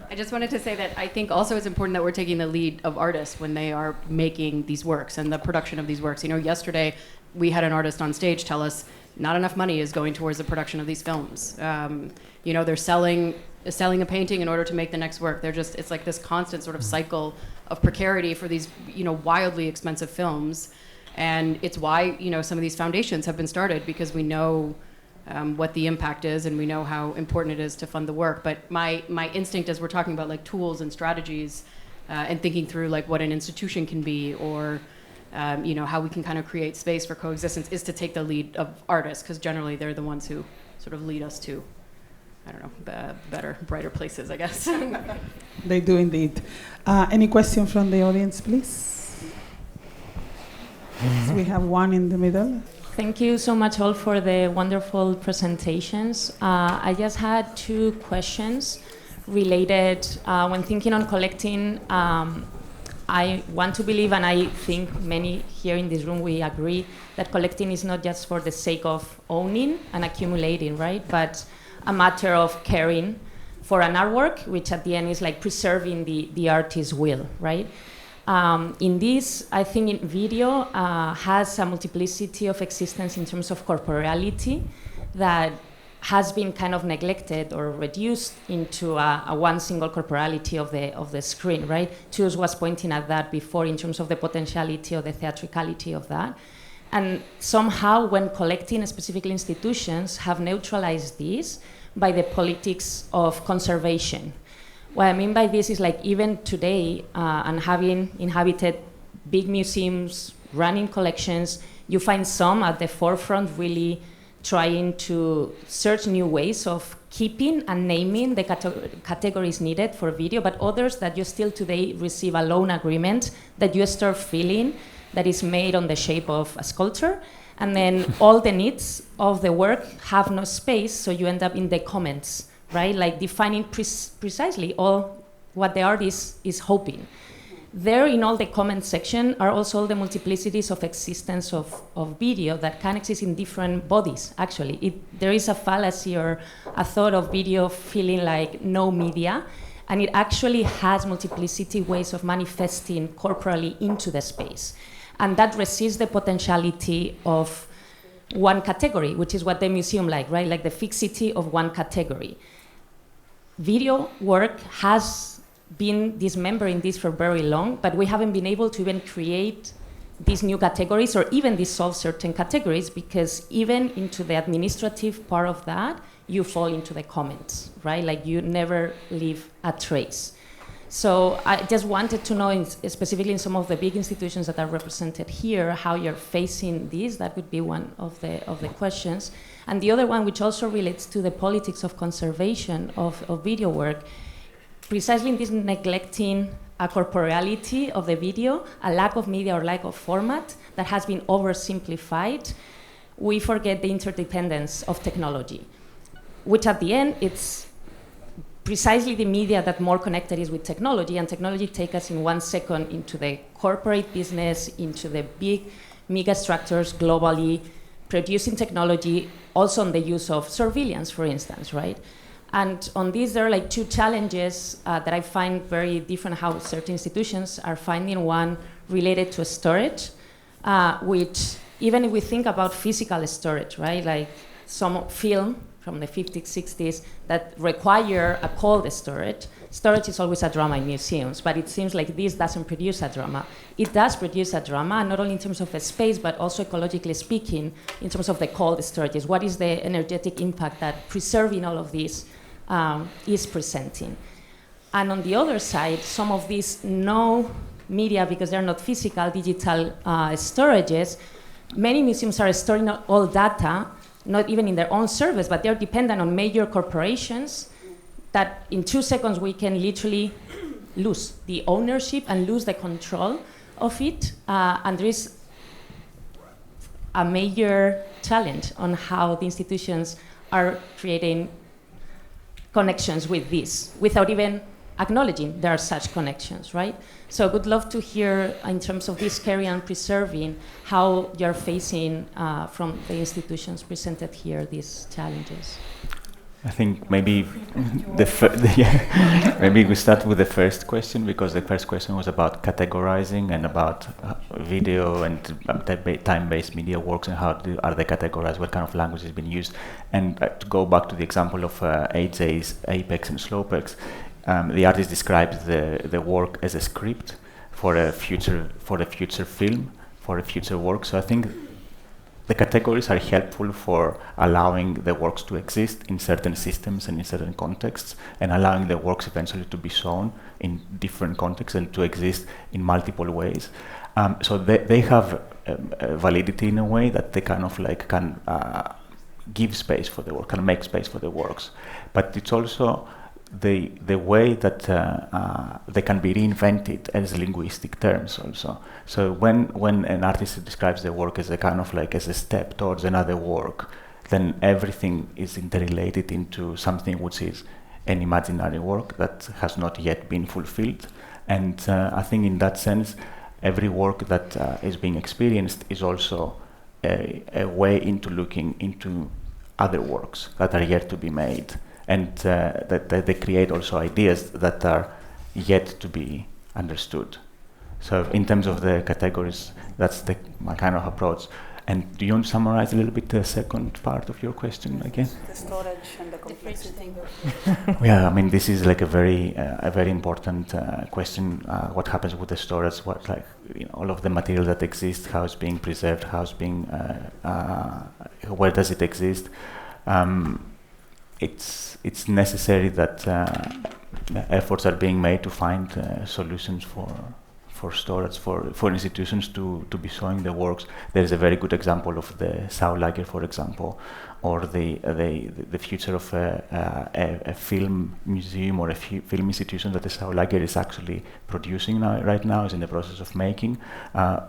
I just wanted to say that I think also it's important that we're taking the lead of artists when they are making these works and the production of these works. Yesterday we had an artist on stage tell us not enough money is going towards the production of these films. They're selling a painting in order to make the next work. It's like this constant sort of cycle of precarity for these, wildly expensive films. And it's why, some of these foundations have been started, because we know what the impact is, and we know how important it is to fund the work. But my instinct, as we're talking about like tools and strategies, and thinking through like what an institution can be, or how we can kind of create space for coexistence, is to take the lead of artists, because generally they're the ones who sort of lead us to, I don't know, better, brighter places, I guess. They do indeed. Any question from the audience, please? So we have one in the middle. Thank you so much all for the wonderful presentations. I just had 2 questions related. When thinking on collecting, I want to believe, and I think many here in this room, we agree, that collecting is not just for the sake of owning and accumulating, right? But a matter of caring for an artwork, which at the end is like preserving the artist's will, right? In this, I think in video has a multiplicity of existence in terms of corporeality that has been kind of neglected or reduced into a one single corporality of the screen, right? Chus was pointing at that before in terms of the potentiality or the theatricality of that. And somehow when collecting, specifically institutions, have neutralized this by the politics of conservation. What I mean by this is like even today, and having inhabited big museums, running collections, you find some at the forefront really trying to search new ways of keeping and naming the categories needed for video, but others that you still today receive a loan agreement that you start feeling that is made on the shape of a sculpture, and then all the needs of the work have no space, so you end up in the comments, right? Like defining precisely all what the artist is hoping. There in all the comment section are also all the multiplicities of existence of video that can exist in different bodies, actually. There is a fallacy or a thought of video feeling like no media, and it actually has multiplicity ways of manifesting corporally into the space. And that resists the potentiality of one category, which is what the museum like, right? Like the fixity of one category. Video work has been dismembering this for very long, but we haven't been able to even create these new categories or even dissolve certain categories, because even into the administrative part of that, you fall into the comments, right? Like you never leave a trace. So I just wanted to know, specifically in some of the big institutions that are represented here, how you're facing this. That would be one of the questions. And the other one, which also relates to the politics of conservation of video work, precisely in this neglecting a corporeality of the video, a lack of media or lack of format that has been oversimplified, we forget the interdependence of technology, which at the end, it's precisely the media that more connected is with technology, and technology takes us in 1 second into the corporate business, into the big mega structures globally, producing technology, also on the use of surveillance, for instance, right? And on this, there are like 2 challenges that I find very different how certain institutions are finding. One related to storage, which even if we think about physical storage, right? Like some film from the 50s, 60s that require a cold storage. Storage is always a drama in museums, but it seems like this doesn't produce a drama. It does produce a drama, not only in terms of a space, but also ecologically speaking, in terms of the cold storages. What is the energetic impact that preserving all of this is presenting? And on the other side, some of these no media, because they're not physical, digital storages, many museums are storing all data, not even in their own service, but they're dependent on major corporations that in 2 seconds we can literally lose the ownership and lose the control of it. And there is a major challenge on how the institutions are creating connections with this without even acknowledging there are such connections, right? So I would love to hear, in terms of this caring and preserving, how you're facing from the institutions presented here these challenges. I think maybe maybe we start with the first question, because the first question was about categorizing and about video and time-based media works and how are they categorized, what kind of language has been used. And to go back to the example of AJ's Apex and Slowpex, the artist describes the work as a script for a future film, for a future work. So I think the categories are helpful for allowing the works to exist in certain systems and in certain contexts, and allowing the works eventually to be shown in different contexts and to exist in multiple ways. So they have validity in a way that they kind of like can give space for the work, can make space for the works. But it's also the way that they can be reinvented as linguistic terms also. So when an artist describes the work as a kind of like as a step towards another work, then everything is interrelated into something which is an imaginary work that has not yet been fulfilled. And I think in that sense, every work that is being experienced is also a way into looking into other works that are yet to be made. And that they create also ideas that are yet to be understood. So in terms of the categories, that's my kind of approach. And do you want to summarize a little bit the second part of your question again? The storage and the complexity. Yeah, I mean, this is like a very important question. What happens with the storage? What, like, you know, all of the material that exists, how it's being preserved, how it's being, where does it exist? It's necessary that efforts are being made to find solutions for storage, for institutions to be showing the works. There is a very good example of the Saulager, for example, or the future of a film museum or a film institution that the Saulager is actually producing right now, is in the process of making.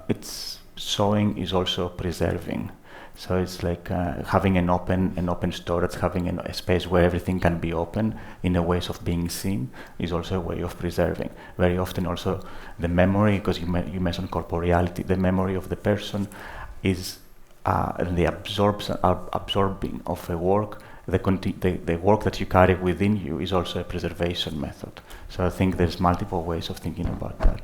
Its showing is also preserving. So it's like having an open storage, having a space where everything can be open in a ways of being seen is also a way of preserving. Very often also the memory, because you mentioned corporeality, the memory of the person is the absorbing of a work. The work that you carry within you is also a preservation method. So I think there's multiple ways of thinking about that.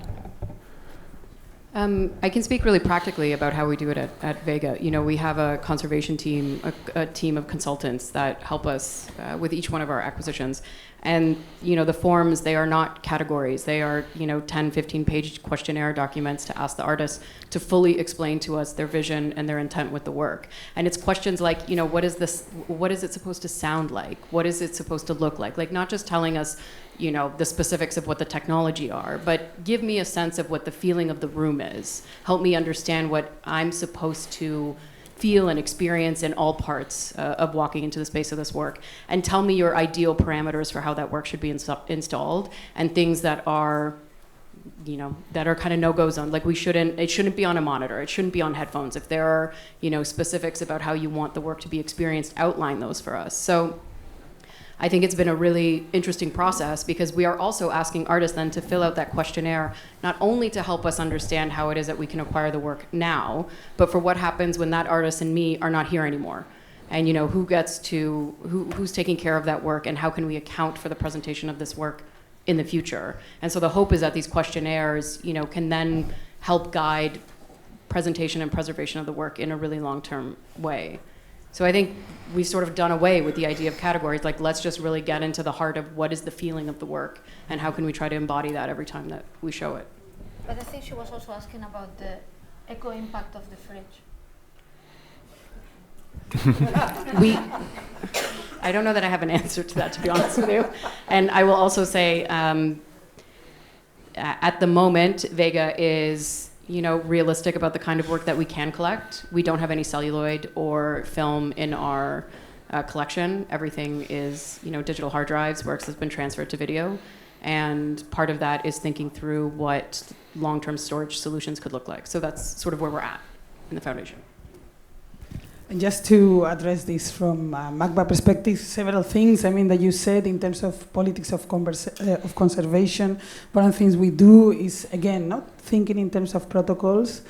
I can speak really practically about how we do it at Vega. You know, we have a conservation team, a team of consultants that help us with each one of our acquisitions. And, you know, the forms, they are not categories. They are, 10, 15-page questionnaire documents to ask the artists to fully explain to us their vision and their intent with the work. And it's questions like, what is it supposed to sound like? What is it supposed to look like? Like, not just telling us, the specifics of what the technology are, but give me a sense of what the feeling of the room is. Help me understand what I'm supposed to feel and experience in all parts of walking into the space of this work, and tell me your ideal parameters for how that work should be installed, and things that are, that are kind of no-go zone. Like it shouldn't be on a monitor, it shouldn't be on headphones. If there are, specifics about how you want the work to be experienced, outline those for us. So I think it's been a really interesting process, because we are also asking artists then to fill out that questionnaire, not only to help us understand how it is that we can acquire the work now, but for what happens when that artist and me are not here anymore. And who's taking care of that work, and how can we account for the presentation of this work in the future. And so the hope is that these questionnaires, can then help guide presentation and preservation of the work in a really long-term way. So I think we've sort of done away with the idea of categories. Like, let's just really get into the heart of what is the feeling of the work, and how can we try to embody that every time that we show it. But I think she was also asking about the eco impact of the fridge. I don't know that I have an answer to that, to be honest with you. And I will also say, at the moment, Vega is realistic about the kind of work that we can collect. We don't have any celluloid or film in our collection. Everything is, digital hard drives, works has been transferred to video. And part of that is thinking through what long-term storage solutions could look like. So that's sort of where we're at in the foundation. And just to address this from MACBA perspective, several things, that you said in terms of politics of conservation. One of the things we do is, again, not thinking in terms of protocols,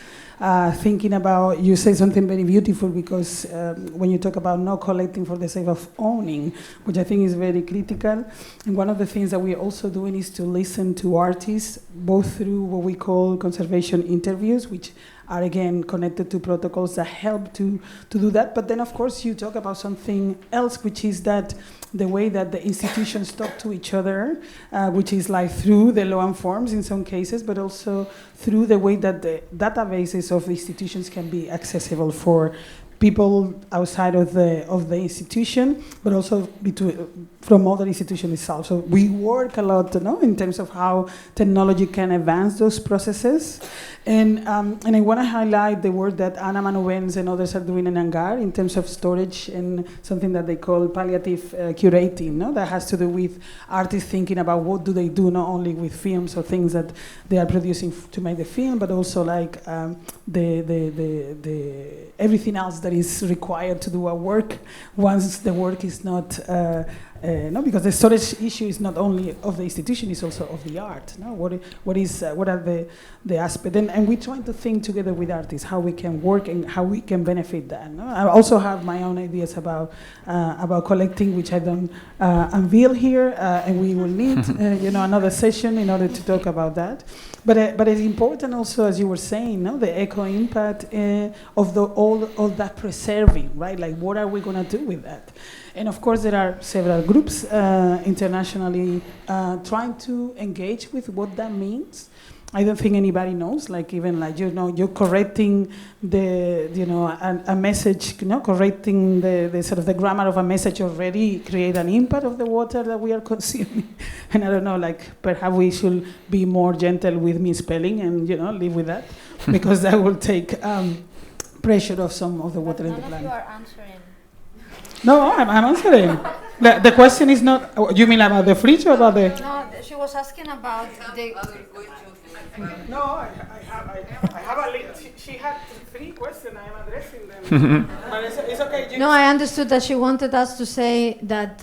thinking about, you say something very beautiful, because when you talk about not collecting for the sake of owning, which I think is very critical, and one of the things that we're also doing is to listen to artists, both through what we call conservation interviews, which are again connected to protocols that help to do that. But then of course you talk about something else, which is that the way that the institutions talk to each other, which is like through the law and forms in some cases, but also through the way that the databases of institutions can be accessible for people outside of the institution, but also from other institutions itself. So we work a lot, in terms of how technology can advance those processes. And I want to highlight the work that Anna Manovens and others are doing in Angar in terms of storage and something that they call palliative curating, that has to do with artists thinking about what do they do, not only with films or things that they are producing to make the film, but also like the everything else that is required to do a work once the work is not because the storage issue is not only of the institution, it's also of the art. What are the aspects? And we're trying to think together with artists how we can work and how we can benefit that. I also have my own ideas about collecting, which I don't unveil here, and we will need another session in order to talk about that. But it's important also, as you were saying, the eco impact of all that preserving, right? Like, what are we going to do with that? And of course, there are several groups internationally trying to engage with what that means. I don't think anybody knows. Like, even like you're correcting a message. Correcting the sort of the grammar of a message already create an impact of the water that we are consuming. And I don't know. Like, perhaps we should be more gentle with misspelling and live with that, because that will take pressure off some of the water in the planet. None of you are answering. No, I'm answering. The question is not. You mean about the fridge or about the? No, she was asking about the. No, I have a list. She had 3 questions. I am addressing them. But it's okay. No, I understood that she wanted us to say that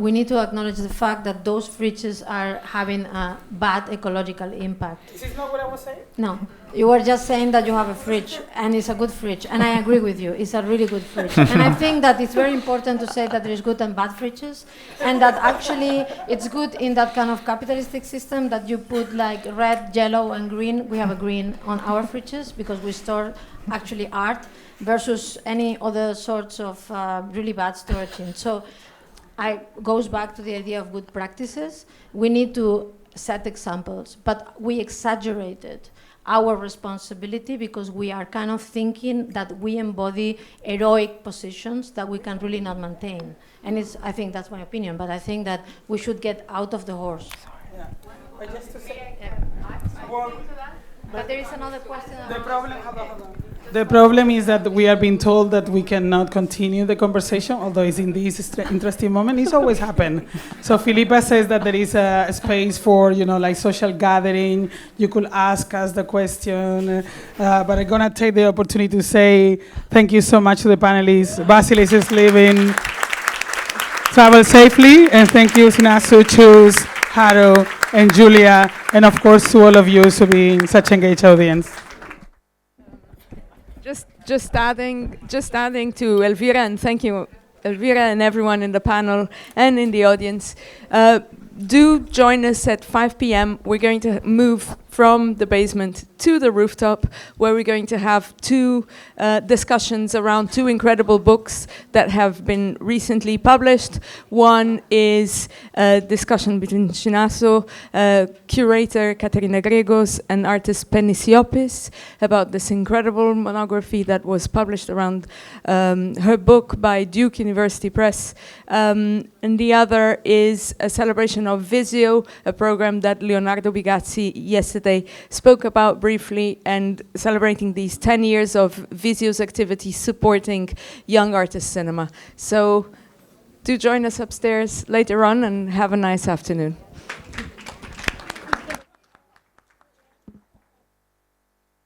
we need to acknowledge the fact that those fridges are having a bad ecological impact. This is not what I was saying? No. You were just saying that you have a fridge, and it's a good fridge, and I agree with you. It's a really good fridge. And I think that it's very important to say that there is good and bad fridges, and that actually it's good in that kind of capitalistic system that you put like red, yellow, and green. We have a green on our fridges because we store actually art versus any other sorts of really bad storage. So it goes back to the idea of good practices. We need to set examples, but we exaggerated our responsibility because we are kind of thinking that we embody heroic positions that we can really not maintain. And I think that's my opinion, but I think that we should get out of the horse. Yeah. But just to say, but there is another question. The problem is that we are being told that we cannot continue the conversation, although it's in this interesting moment. It's always happened. So Filipa says that there is a space for, like social gathering. You could ask us the question. But I'm going to take the opportunity to say thank you so much to the panelists. Vassilis is leaving. Travel safely. And thank you, Sinazo, Chus, Haro, and Julia. And of course, to all of you for being such an engaged audience. Just adding to Elvira, and thank you, Elvira, and everyone in the panel and in the audience. Do join us at 5 p.m. We're going to move from the basement to the rooftop, where we're going to have 2 discussions around 2 incredible books that have been recently published. One is a discussion between Sinazo, curator Katerina Gregos, and artist Penny Siopis about this incredible monography that was published around her book by Duke University Press. And the other is a celebration of Visio, a program that Leonardo Bigazzi yesterday spoke about briefly, and celebrating these 10 years of Visio's activity supporting young artist cinema. So do join us upstairs later on, and have a nice afternoon.